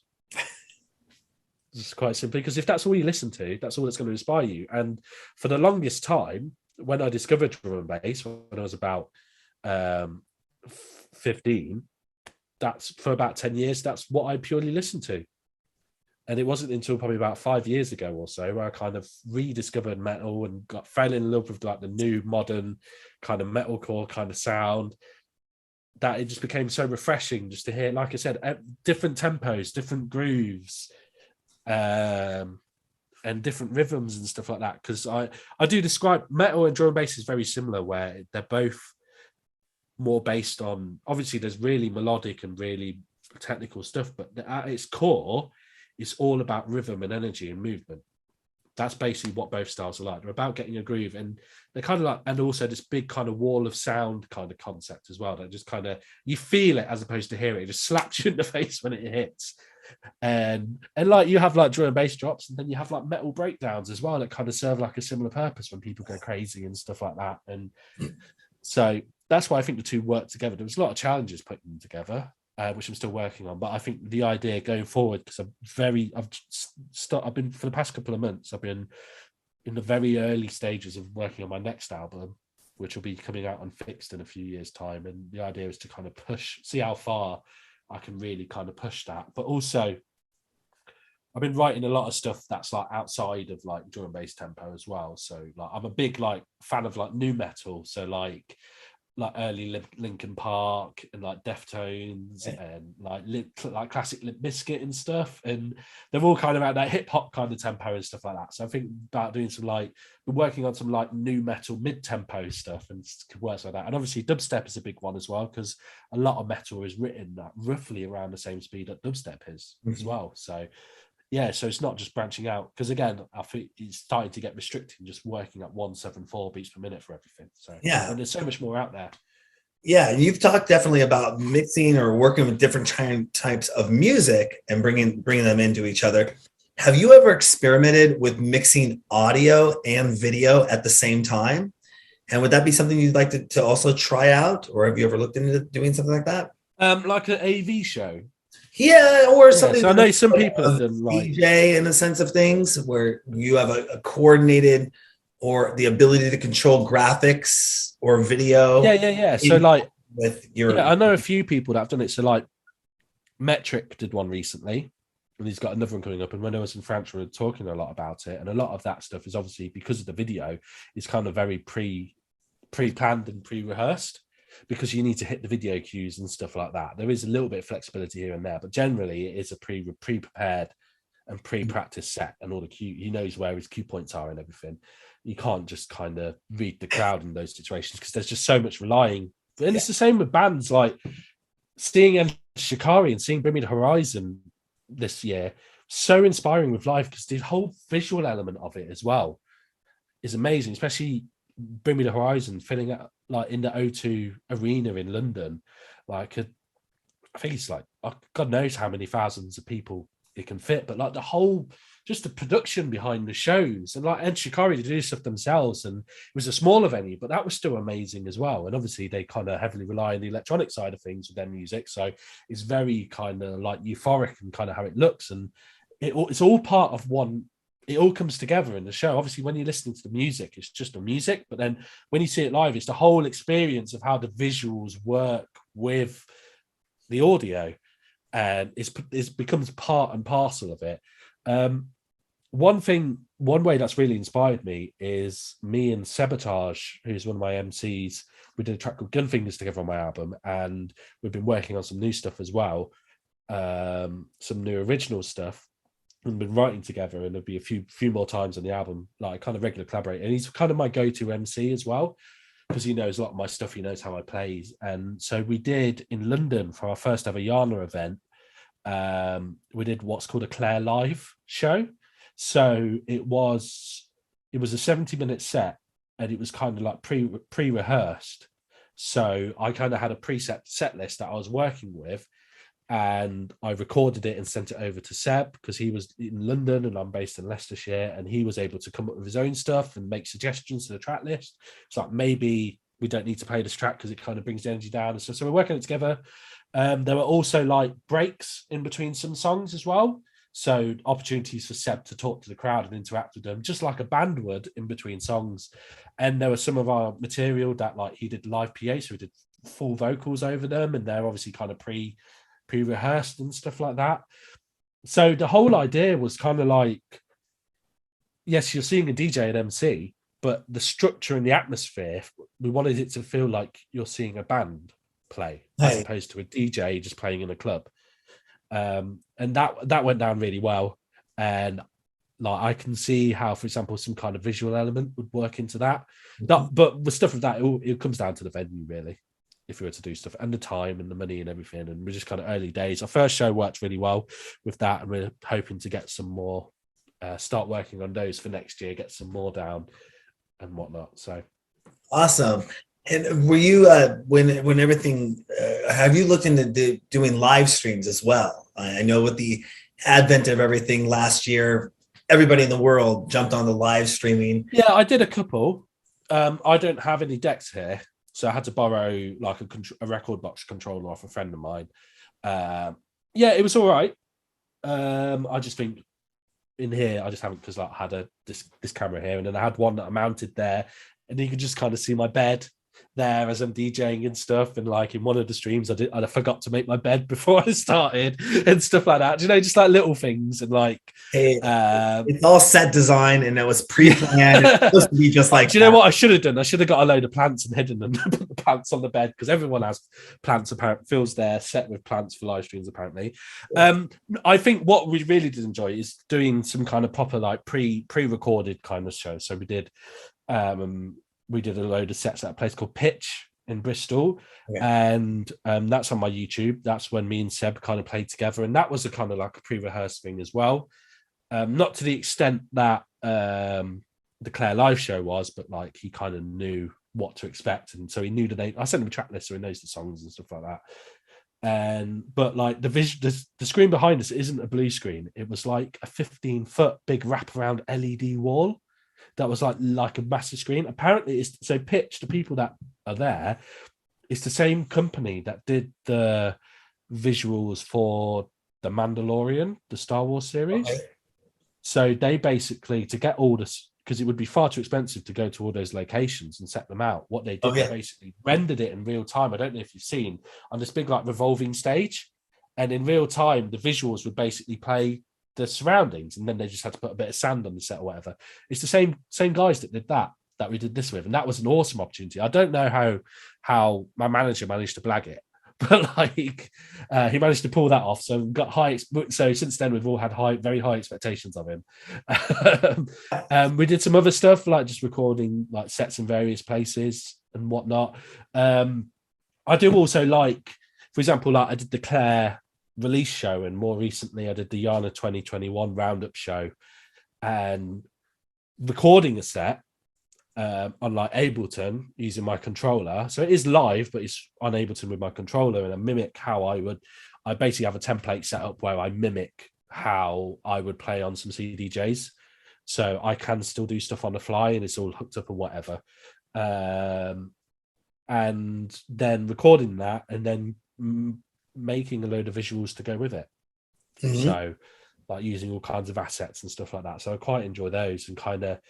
Just quite simply, because if that's all you listen to, that's all that's going to inspire you. And for the longest time, when I discovered drum and bass when I was about 15, that's for about 10 years, that's what I purely listened to. And it wasn't until probably about 5 years ago or so where I kind of rediscovered metal and fell in love with like the new modern kind of metalcore kind of sound, that it just became so refreshing just to hear, like I said, different tempos, different grooves, and different rhythms and stuff like that. Because I do describe metal and drum and bass is very similar, where they're both more based on, obviously there's really melodic and really technical stuff, but at its core, it's all about rhythm and energy and movement. That's basically what both styles are like. They're about getting a groove, and they're kind of like, and also this big kind of wall of sound kind of concept as well. That just kind of, you feel it as opposed to hear it. It just slaps you in the face when it hits. And like you have like drum and bass drops, and then you have like metal breakdowns as well that kind of serve like a similar purpose when people go crazy and stuff like that. And so that's why I think the two work together. There was a lot of challenges putting them together, which I'm still working on. But I think the idea going forward, because I've been for the past couple of months, I've been in the very early stages of working on my next album, which will be coming out unfixed in a few years' time. And the idea is to kind of see how far I can really kind of push that. But also, I've been writing a lot of stuff that's like outside of like drum and bass tempo as well. So like I'm a big like fan of like new metal. So like early Linkin Park and like Deftones and like classic Limp Bizkit and stuff, and they're all kind of at that hip hop kind of tempo and stuff like that. So I think about doing some like, we're working on some like new metal mid tempo stuff and works like that. And obviously dubstep is a big one as well, because a lot of metal is written at roughly around the same speed that dubstep is as well. So yeah, so it's not just branching out, because again, I think it's starting to get restricting, just working at 174 beats per minute for everything. So
Yeah.
and there's so much more out there.
Yeah, you've talked definitely about mixing or working with different types of music and bringing them into each other. Have you ever experimented with mixing audio and video at the same time? And would that be something you'd like to also try out, or have you ever looked into doing something like that?
Like an AV show.
Yeah, or something.
So I know some people have done like
DJ in the sense of things, where you have a coordinated, or the ability to control graphics or video.
Yeah. So like
with your,
I know a few people that have done it. So like Metric did one recently, and he's got another one coming up. And when I was in France, we were talking a lot about it, and a lot of that stuff is obviously, because of the video, is kind of very pre-planned and pre-rehearsed, because you need to hit the video cues and stuff like that. There is a little bit of flexibility here and there, but generally it is a pre-prepared and pre-practice set, and all the cue, he knows where his cue points are and everything. You can't just kind of read the crowd in those situations, because there's just so much relying. And it's the same with bands, like seeing Shikari and seeing Bring Me the Horizon this year, so inspiring with live, because the whole visual element of it as well is amazing, especially Bring Me the Horizon filling up like in the O2 Arena in London. Like I think it's like, God knows how many thousands of people it can fit, but like the whole, just the production behind the shows, and like Ed Shikari to do stuff themselves, and it was a smaller venue, but that was still amazing as well. And obviously they kind of heavily rely on the electronic side of things with their music, so it's very kind of like euphoric and kind of how it looks, and it's all part of one. It all comes together in the show. Obviously, when you're listening to the music, it's just the music, but then when you see it live, it's the whole experience of how the visuals work with the audio, and it becomes part and parcel of it. One way that's really inspired me is me and Sabotage, who's one of my MCs. We did a track called Gunfingers together on my album, and we've been working on some new stuff as well, some new original stuff, and been writing together. And there'll be a few more times on the album, like kind of regular collaborate. And he's kind of my go-to MC as well, because he knows a lot of my stuff. He knows how I play. And so we did in London for our first ever Yana event. We did what's called a Claire Live show. So it was a 70-minute set, and it was kind of like pre-rehearsed. So I kind of had a preset set list that I was working with, and I recorded it and sent it over to Seb, because he was in London and I'm based in Leicestershire, and he was able to come up with his own stuff and make suggestions to the track list. It's like, maybe we don't need to play this track because it kind of brings the energy down and stuff. So we're working it together. There were also like breaks in between some songs as well. So opportunities for Seb to talk to the crowd and interact with them, just like a band would in between songs. And there was some of our material that like he did live PA, so he did full vocals over them, and they're obviously kind of pre-rehearsed and stuff like that. So the whole idea was kind of like, yes, you're seeing a DJ and MC, but the structure and the atmosphere, we wanted it to feel like you're seeing a band play as opposed to a DJ just playing in a club. And that went down really well. And like I can see how, for example, some kind of visual element would work into that. But with stuff like that, it comes down to the venue, really, if we were to do stuff, and the time and the money and everything. And we're just kind of early days. Our first show worked really well with that, and we're hoping to get some more, start working on those for next year, get some more down and whatnot. So
awesome. And were you when everything? Have you looked into doing live streams as well? I know with the advent of everything last year, everybody in the world jumped on the live streaming.
Yeah, I did a couple. I don't have any decks here, so I had to borrow like a record box controller off a friend of mine. Yeah, it was all right. I just think in here, I just haven't, because like, I had this camera here, and then I had one that I mounted there, and you could just kind of see my bed there as I'm DJing and stuff. And like in one of the streams, I forgot to make my bed before I started and stuff like that. You know, just like little things. And like
it's all set design, and it was pre-planned. It's supposed to be just like.
Do you know what I should have done? I should have got a load of plants and hidden them, put the plants on the bed, because everyone has plants. Apparently, fills their set with plants for live streams. Apparently, I think what we really did enjoy is doing some kind of proper like pre-recorded kind of show. So we did a load of sets at a place called Pitch in Bristol. And that's on my YouTube. That's when me and Seb kind of played together, and that was a kind of like a pre-rehearsed thing as well. Not to the extent that the Claire live show was, but like he kind of knew what to expect, and so he knew I sent him a track list, so he knows the songs and stuff like that. But like the screen behind us isn't a blue screen. It was like a 15-foot big wraparound LED wall that was like a massive screen. Apparently, it's so Pitch, the people that are there, it's the same company that did the visuals for The Mandalorian, the Star Wars series. Okay. So they basically, to get all this, because it would be far too expensive to go to all those locations and set them out, what they did, they basically rendered it in real time. I don't know if you've seen, on this big like revolving stage, and in real time, the visuals would basically play the surroundings, and then they just had to put a bit of sand on the set or whatever. It's the same guys that did that we did this with, and that was an awesome opportunity. I don't know how my manager managed to blag it, but like he managed to pull that off. So we've got so since then we've all had very high expectations of him. We did some other stuff like just recording like sets in various places and whatnot. I do also like, for example, like I did the Claire release show, and more recently I did the Yana 2021 roundup show, and recording a set on like Ableton using my controller. So it is live, but it's on Ableton with my controller, and I mimic how I basically have a template set up where I mimic how I would play on some CDJs, so I can still do stuff on the fly, and it's all hooked up and whatever. And then recording that, and then making a load of visuals to go with it. Mm-hmm. So like using all kinds of assets and stuff like that. So I quite enjoy those, and kind of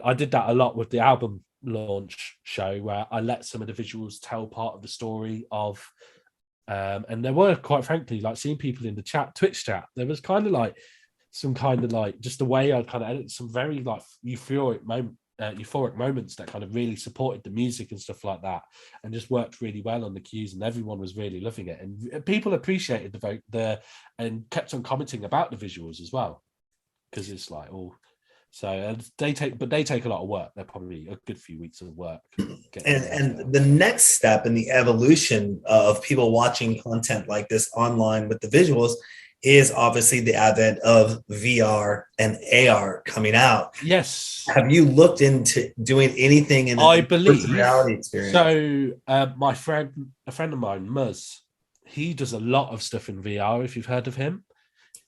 I did that a lot with the album launch show, where I let some of the visuals tell part of the story of, and there were, quite frankly, like seeing people in the Twitch chat, there was kind of like some kind of like, just the way I kind of edit some very like euphoric moments that kind of really supported the music and stuff like that, and just worked really well on the cues, and everyone was really loving it, and people appreciated the and kept on commenting about the visuals as well, because it's like so they take a lot of work. They're probably a good few weeks of work.
And the next step in the evolution of people watching content like this online with the visuals is obviously the advent of VR and AR coming out.
Yes.
Have you looked into doing anything in
I believe
reality experience?
So a friend of mine, Muzz, he does a lot of stuff in VR, if you've heard of him.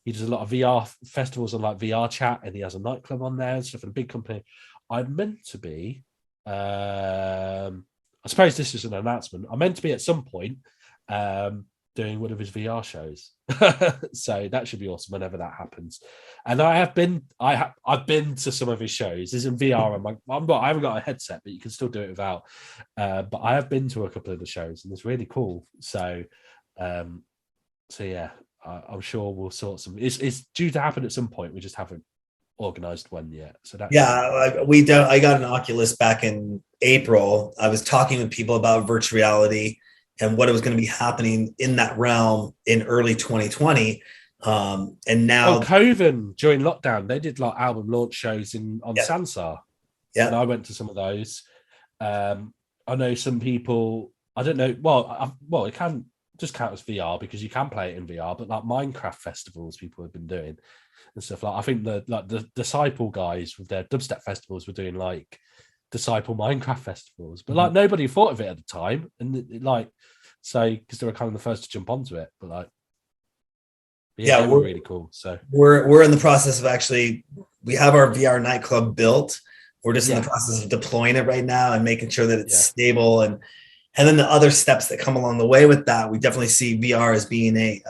He does a lot of VR festivals on like VR chat, and he has a nightclub on there and stuff, in a big company. I'm meant to be, I suppose this is an announcement. I'm meant to be at some point doing one of his VR shows. So that should be awesome whenever that happens. And I've been to some of his shows. There's in VR. I haven't got a headset, but you can still do it without. But I have been to a couple of the shows, and it's really cool. So, yeah, I'm sure we'll sort some. It's due to happen at some point. We just haven't organized one yet. So that
I got an Oculus back in April. I was talking with people about virtual reality and what it was going to be happening in that realm in early 2020. And now
Coven during lockdown, they did like album launch shows on Sansar.
Yeah.
And I went to some of those. I know some people, I don't know. Well, it can just count as VR because you can play it in VR, but like Minecraft festivals people have been doing and stuff like, I think the Disciple guys with their dubstep festivals were doing like Disciple Minecraft festivals, but like nobody thought of it at the time, and because they were kind of the first to jump onto it, but like they were really cool. So
we're in the process of we have our VR nightclub built. We're just in the process of deploying it right now and making sure that it's stable, and then the other steps that come along the way with that, we definitely see VR as being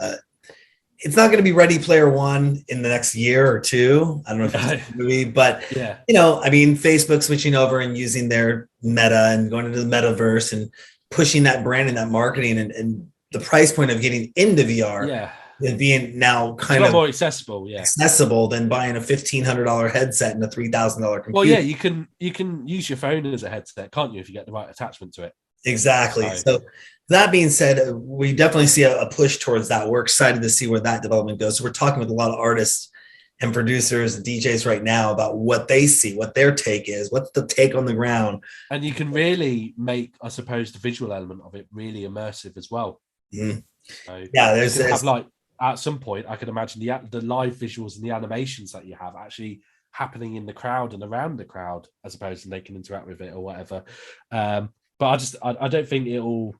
it's not going to be Ready Player One in the next year or two. I don't know if it's a movie, but Facebook switching over and using their meta and going into the metaverse and pushing that brand and that marketing and the price point of getting into VR and being now kind of
more accessible
than buying a $1,500 headset and a $3,000 computer.
Well, yeah, you can use your phone as a headset, can't you, if you get the right attachment to it?
Exactly. So that being said, we definitely see a push towards that. We're excited to see where that development goes. So we're talking with a lot of artists and producers and DJs right now about what they see, what their take is, what's the take on the ground.
And you can really make, I suppose, the visual element of it really immersive as well.
Mm-hmm.
So
there's
have like at some point, I can imagine the live visuals and the animations that you have actually happening in the crowd and around the crowd, as opposed to they can interact with it or whatever. But I don't think it'll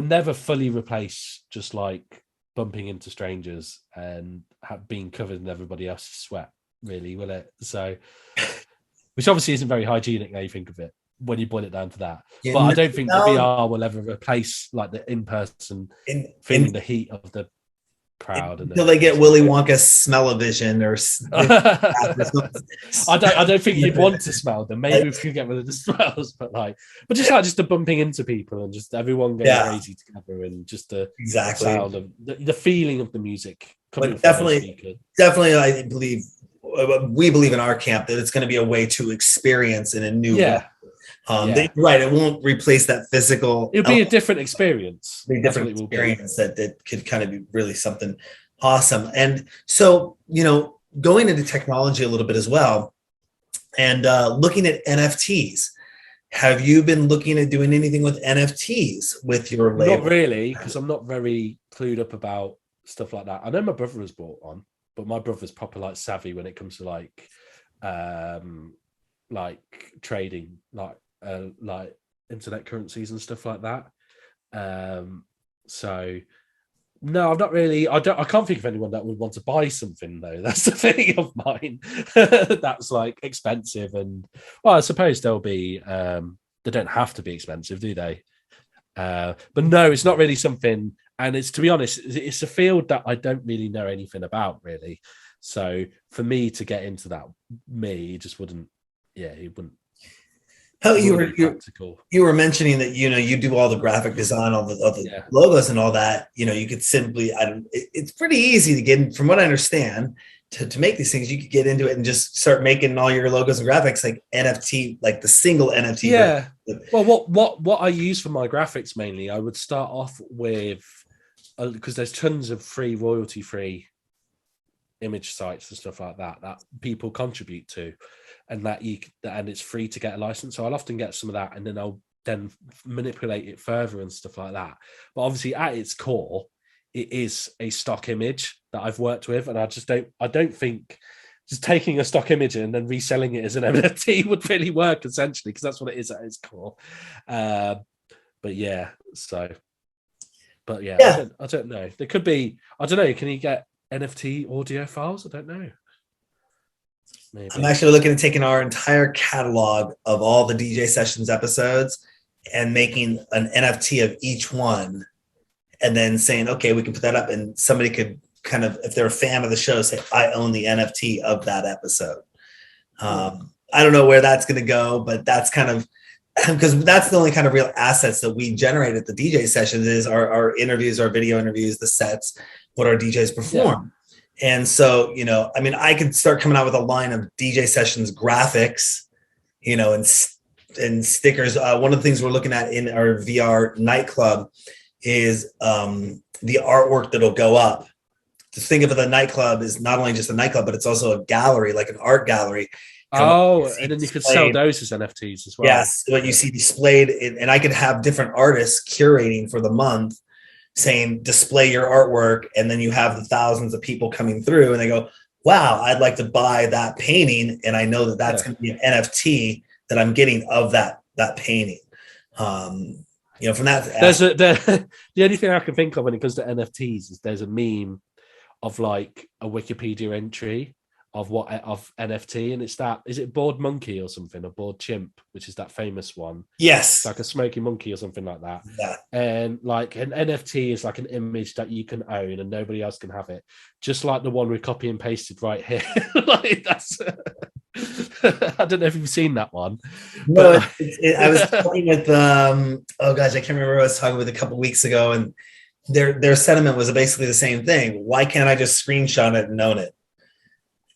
never fully replace just like bumping into strangers and being covered in everybody else's sweat, really, will it? So, which obviously isn't very hygienic now you think of it, when you boil it down to that. But I don't think the VR will ever replace like the in-person feeling the heat of the crowd
until they get Willy Wonka's smell-o-vision or
I don't think you'd want to smell them. Maybe we could get rid of the smells, but just the bumping into people and just everyone going crazy together and just the sound of the feeling of the music.
But definitely we believe in our camp that it's going to be a way to experience in a new way. Right, it won't replace that physical.
It'll be a different experience.
That could kind of be really something awesome. And so, going into technology a little bit as well, and looking at NFTs. Have you been looking at doing anything with NFTs with your label?
Not really, because I'm not very clued up about stuff like that. I know my brother has bought one, but my brother's proper like savvy when it comes to like trading, like internet currencies and stuff like that. So no, I've not really. I can't think of anyone that would want to buy something though. That's the thing of mine. That's like expensive, and well, I suppose they'll be. They don't have to be expensive, do they? But no, it's not really something. And it's, to be honest, it's a field that I don't really know anything about, really. So for me to get into that, it just wouldn't. Yeah, it wouldn't.
How you were mentioning that you do all the graphic design, all the logos and all that. You could simply it's pretty easy to get in, from what I understand, to make these things. You could get into it and just start making all your logos and graphics like NFT, like the single NFT.
Yeah. Well, what I use for my graphics mainly, I would start off with, because there's tons of free royalty free image sites and stuff like that people contribute to, and and it's free to get a license. So I'll often get some of that, and then I'll then manipulate it further and stuff like that. But obviously, at its core, it is a stock image that I've worked with, and I don't think just taking a stock image and then reselling it as an NFT would really work, essentially, because that's what it is at its core. But yeah, so. But yeah. I don't know. There could be. I don't know. Can you get NFT audio files? I don't know. Maybe.
I'm actually looking at taking our entire catalog of all the DJ Sessions episodes and making an NFT of each one and then saying, okay, we can put that up, and somebody could kind of, if they're a fan of the show, say, I own the NFT of that episode. I don't know where that's going to go, but that's kind of, because that's the only kind of real assets that we generate at the DJ sessions is our interviews, our video interviews, the sets, what our DJs perform. Yeah. And so, you know, I mean, I could start coming out with a line of DJ sessions graphics, you know, and stickers. One of the things we're looking at in our VR nightclub is the artwork that'll go up. To think of the nightclub is not only just a nightclub, but it's also a gallery, like an art gallery.
And then you could sell those as NFTs as well.
Yes, what you see displayed, and I could have different artists curating for the month, saying display your artwork, and then you have the thousands of people coming through, and they go, "Wow, I'd like to buy that painting," and I know that that's going to be an NFT that I'm getting of that painting. You know, from that,
the only thing I can think of when it comes to NFTs is there's a meme of like a Wikipedia entry of NFT, and it's that, is it Bored Monkey or something, or Bored Chimp, which is that famous one?
Yes,
it's like a smoky monkey or something like that.
Yeah.
And like an NFT is like an image that you can own and nobody else can have it, just like the one we copy and pasted right here. Like that's I don't know if you've seen that one.
No, I was talking with oh gosh, I can't remember who I was talking with a couple of weeks ago, and their sentiment was basically the same thing. Why can't I just screenshot it and own it?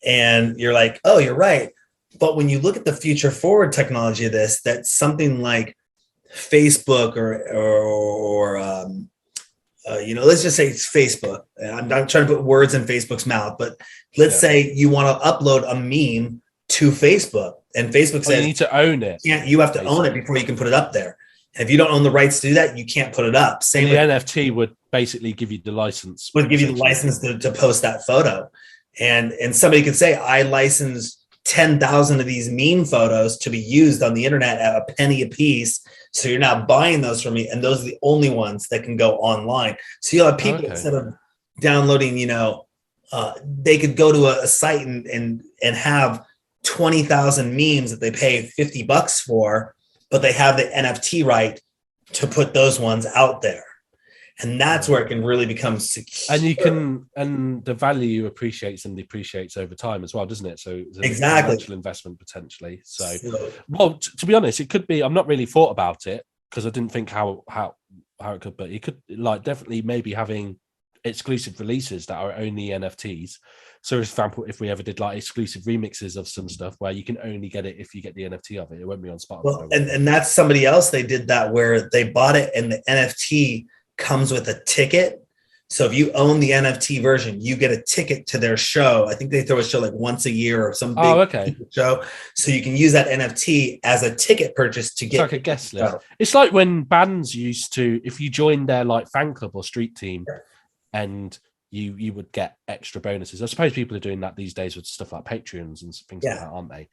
And you're like, oh, you're right. But when you look at the future forward technology of this, that's something like Facebook or you know, let's just say it's Facebook. I'm not trying to put words in Facebook's mouth, but let's say you want to upload a meme to Facebook, and Facebook says
you need to own it.
You have to own it before you can put it up there. And if you don't own the rights to do that, you can't put it up.
Same with NFT would basically give you the license.
Would give you the license to post that photo. And somebody could say, I license 10,000 of these meme photos to be used on the internet at a penny a piece. So you're now buying those from me. And those are the only ones that can go online. So you'll have people, instead of downloading, you know, they could go to a site and have 20,000 memes that they pay $50 for, but they have the NFT right to put those ones out there. And that's where it can really become secure.
And the value appreciates and depreciates over time as well, doesn't it? So
exactly,
financial investment potentially. So well, to be honest, it could be. I'm not really thought about it because I didn't think how it could, but it could, like, definitely maybe having exclusive releases that are only NFTs. So, for example, if we ever did like exclusive remixes of some stuff where you can only get it if you get the NFT of it, it won't be on Spotify.
Well, and that's somebody else. They did that where they bought it and the NFT comes with a ticket. So if you own the NFT version, you get a ticket to their show. I think they throw a show like once a year or some big show. So you can use that NFT as a ticket purchase to get
like a guest list. It's like when bands used to, if you joined their like fan club or street team, and you would get extra bonuses. I suppose people are doing that these days with stuff like Patreons and things like that, aren't they?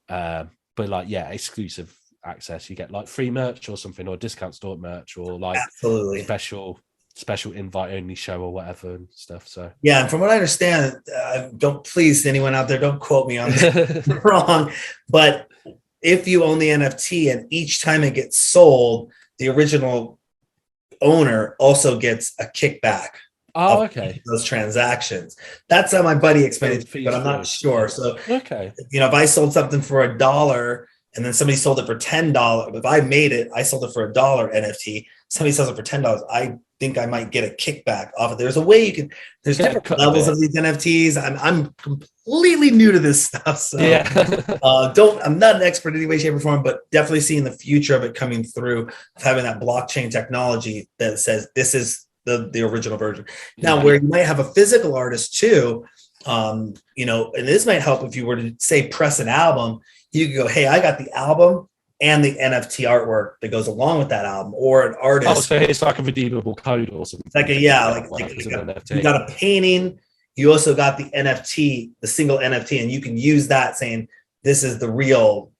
But like, exclusive access, you get like free merch or something, or discount store merch, or like special invite only show or whatever and stuff. So
and from what I understand, don't, please, anyone out there, don't quote me on this wrong, but if you own the NFT and each time it gets sold, the original owner also gets a kickback. Those transactions. That's how my buddy explained it to me, but I'm not sure. So you know, if I sold something for $1 and then somebody sold it for $10, if I made it, I sold it for $1 NFT, somebody sells it for $10, I think I might get a kickback off of it. There's a way you can, there's different levels of these NFTs. I'm completely new to this stuff. So I'm not an expert in any way, shape, or form, but definitely seeing the future of it coming through, of having that blockchain technology that says this is the original version. Now, where you might have a physical artist too, you know, and this might help if you were to say press an album, you could go, hey, I got the album and the NFT artwork that goes along with that album, or an artist.
Oh, so it's like a redeemable code or something.
Like you got a painting. You also got the NFT, the single NFT, and you can use that saying, this is the real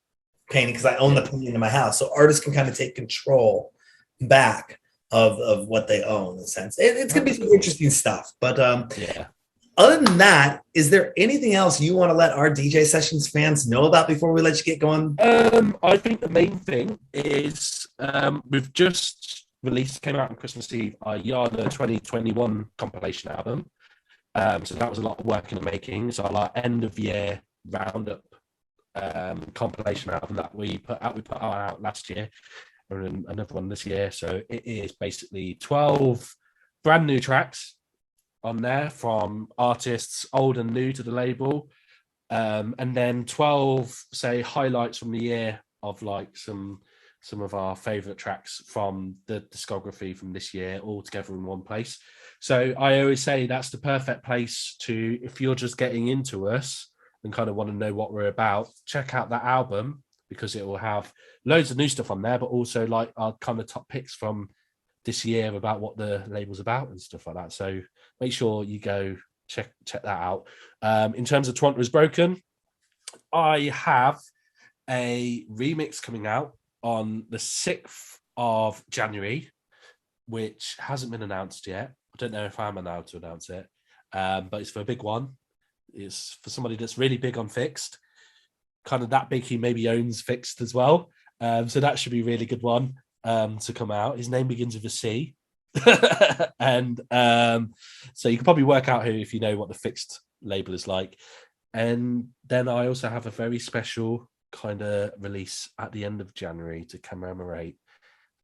painting because I own the painting in my house. So artists can kind of take control back of what they own, in a sense. It's going to be some interesting stuff. But other than that, is there anything else you want to let our DJ Sessions fans know about before we let you get going?
I think the main thing is we've just release came out on Christmas Eve, our Yana 2021 compilation album. So that was a lot of work in the making. So our end of year roundup compilation album that we put out last year, and another one this year. So it is basically 12 brand new tracks on there from artists old and new to the label, and then 12 say highlights from the year of like some of our favorite tracks from the discography from this year all together in one place. So I always say that's the perfect place to, if you're just getting into us and kind of want to know what we're about, check out that album, because it will have loads of new stuff on there, but also like our kind of top picks from this year about what the label's about and stuff like that. So make sure you go check that out. In terms of Toronto is Broken, I have a remix coming out on the 6th of January, which hasn't been announced yet. I don't know if I'm allowed to announce it, but it's for a big one. It's for somebody that's really big on Fixed, kind of that big he maybe owns Fixed as well. So that should be a really good one to come out. His name begins with a C. And so you can probably work out who, if you know what the Fixed label is like. And then I also have a very special kind of release at the end of January to commemorate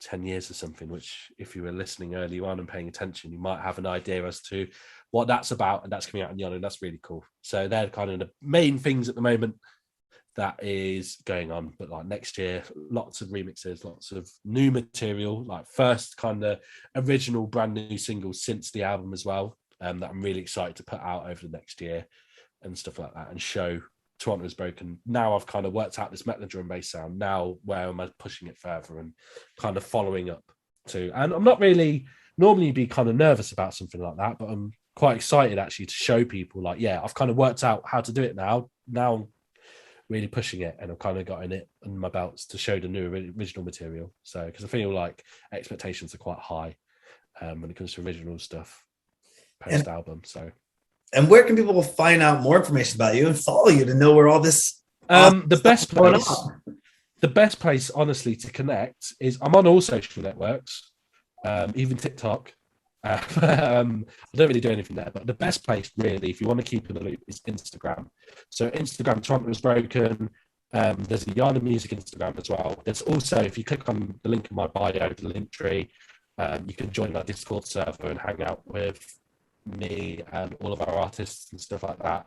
10 years or something, which if you were listening early on and paying attention, you might have an idea as to what that's about, and that's coming out in Yano, and that's really cool. So they're kind of the main things at the moment that is going on. But like next year, lots of remixes, lots of new material, like first kind of original brand new singles since the album as well, that I'm really excited to put out over the next year and stuff like that, and show Toronto is Broken. Now I've kind of worked out this metal drum bass sound. Now where am I pushing it further and kind of following up to? And I'm not really normally be kind of nervous about something like that, but I'm quite excited actually to show people like, yeah, I've kind of worked out how to do it now. Now I'm really pushing it, and I've kind of gotten it in my belts to show the new original material. So because I feel like expectations are quite high when it comes to original stuff post album. So.
And where can people find out more information about you and follow you to know where all this?
The best place, honestly, to connect is I'm on all social networks, even TikTok. I don't really do anything there, but the best place, really, if you want to keep in the loop, is Instagram. So Instagram, Toronto is Broken. There's a Yana Music Instagram as well. There's also, if you click on the link in my bio, the link tree, you can join our Discord server and hang out with me and all of our artists and stuff like that,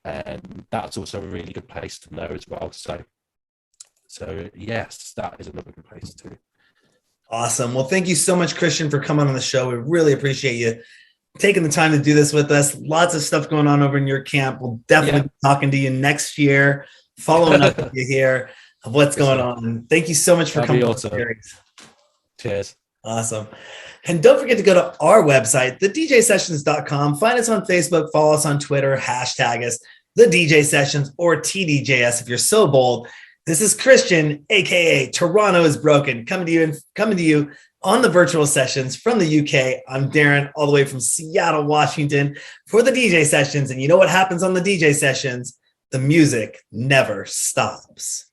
and that's also a really good place to know as well. So yes, that is another good place too.
Awesome. Well, thank you so much, Christian, for coming on the show. We really appreciate you taking the time to do this with us. Lots of stuff going on over in your camp. We'll definitely be talking to you next year, following up with you here of what's going on. Thank you so much for coming on.
Cheers.
Awesome. And don't forget to go to our website, thedjsessions.com. Find us on Facebook, follow us on Twitter, hashtag us, The DJ Sessions, or TDJS if you're so bold. This is Christian, a.k.a. Toronto is Broken, coming to you on the virtual sessions from the UK. I'm Darren, all the way from Seattle, Washington, for the DJ Sessions. And you know what happens on the DJ Sessions? The music never stops.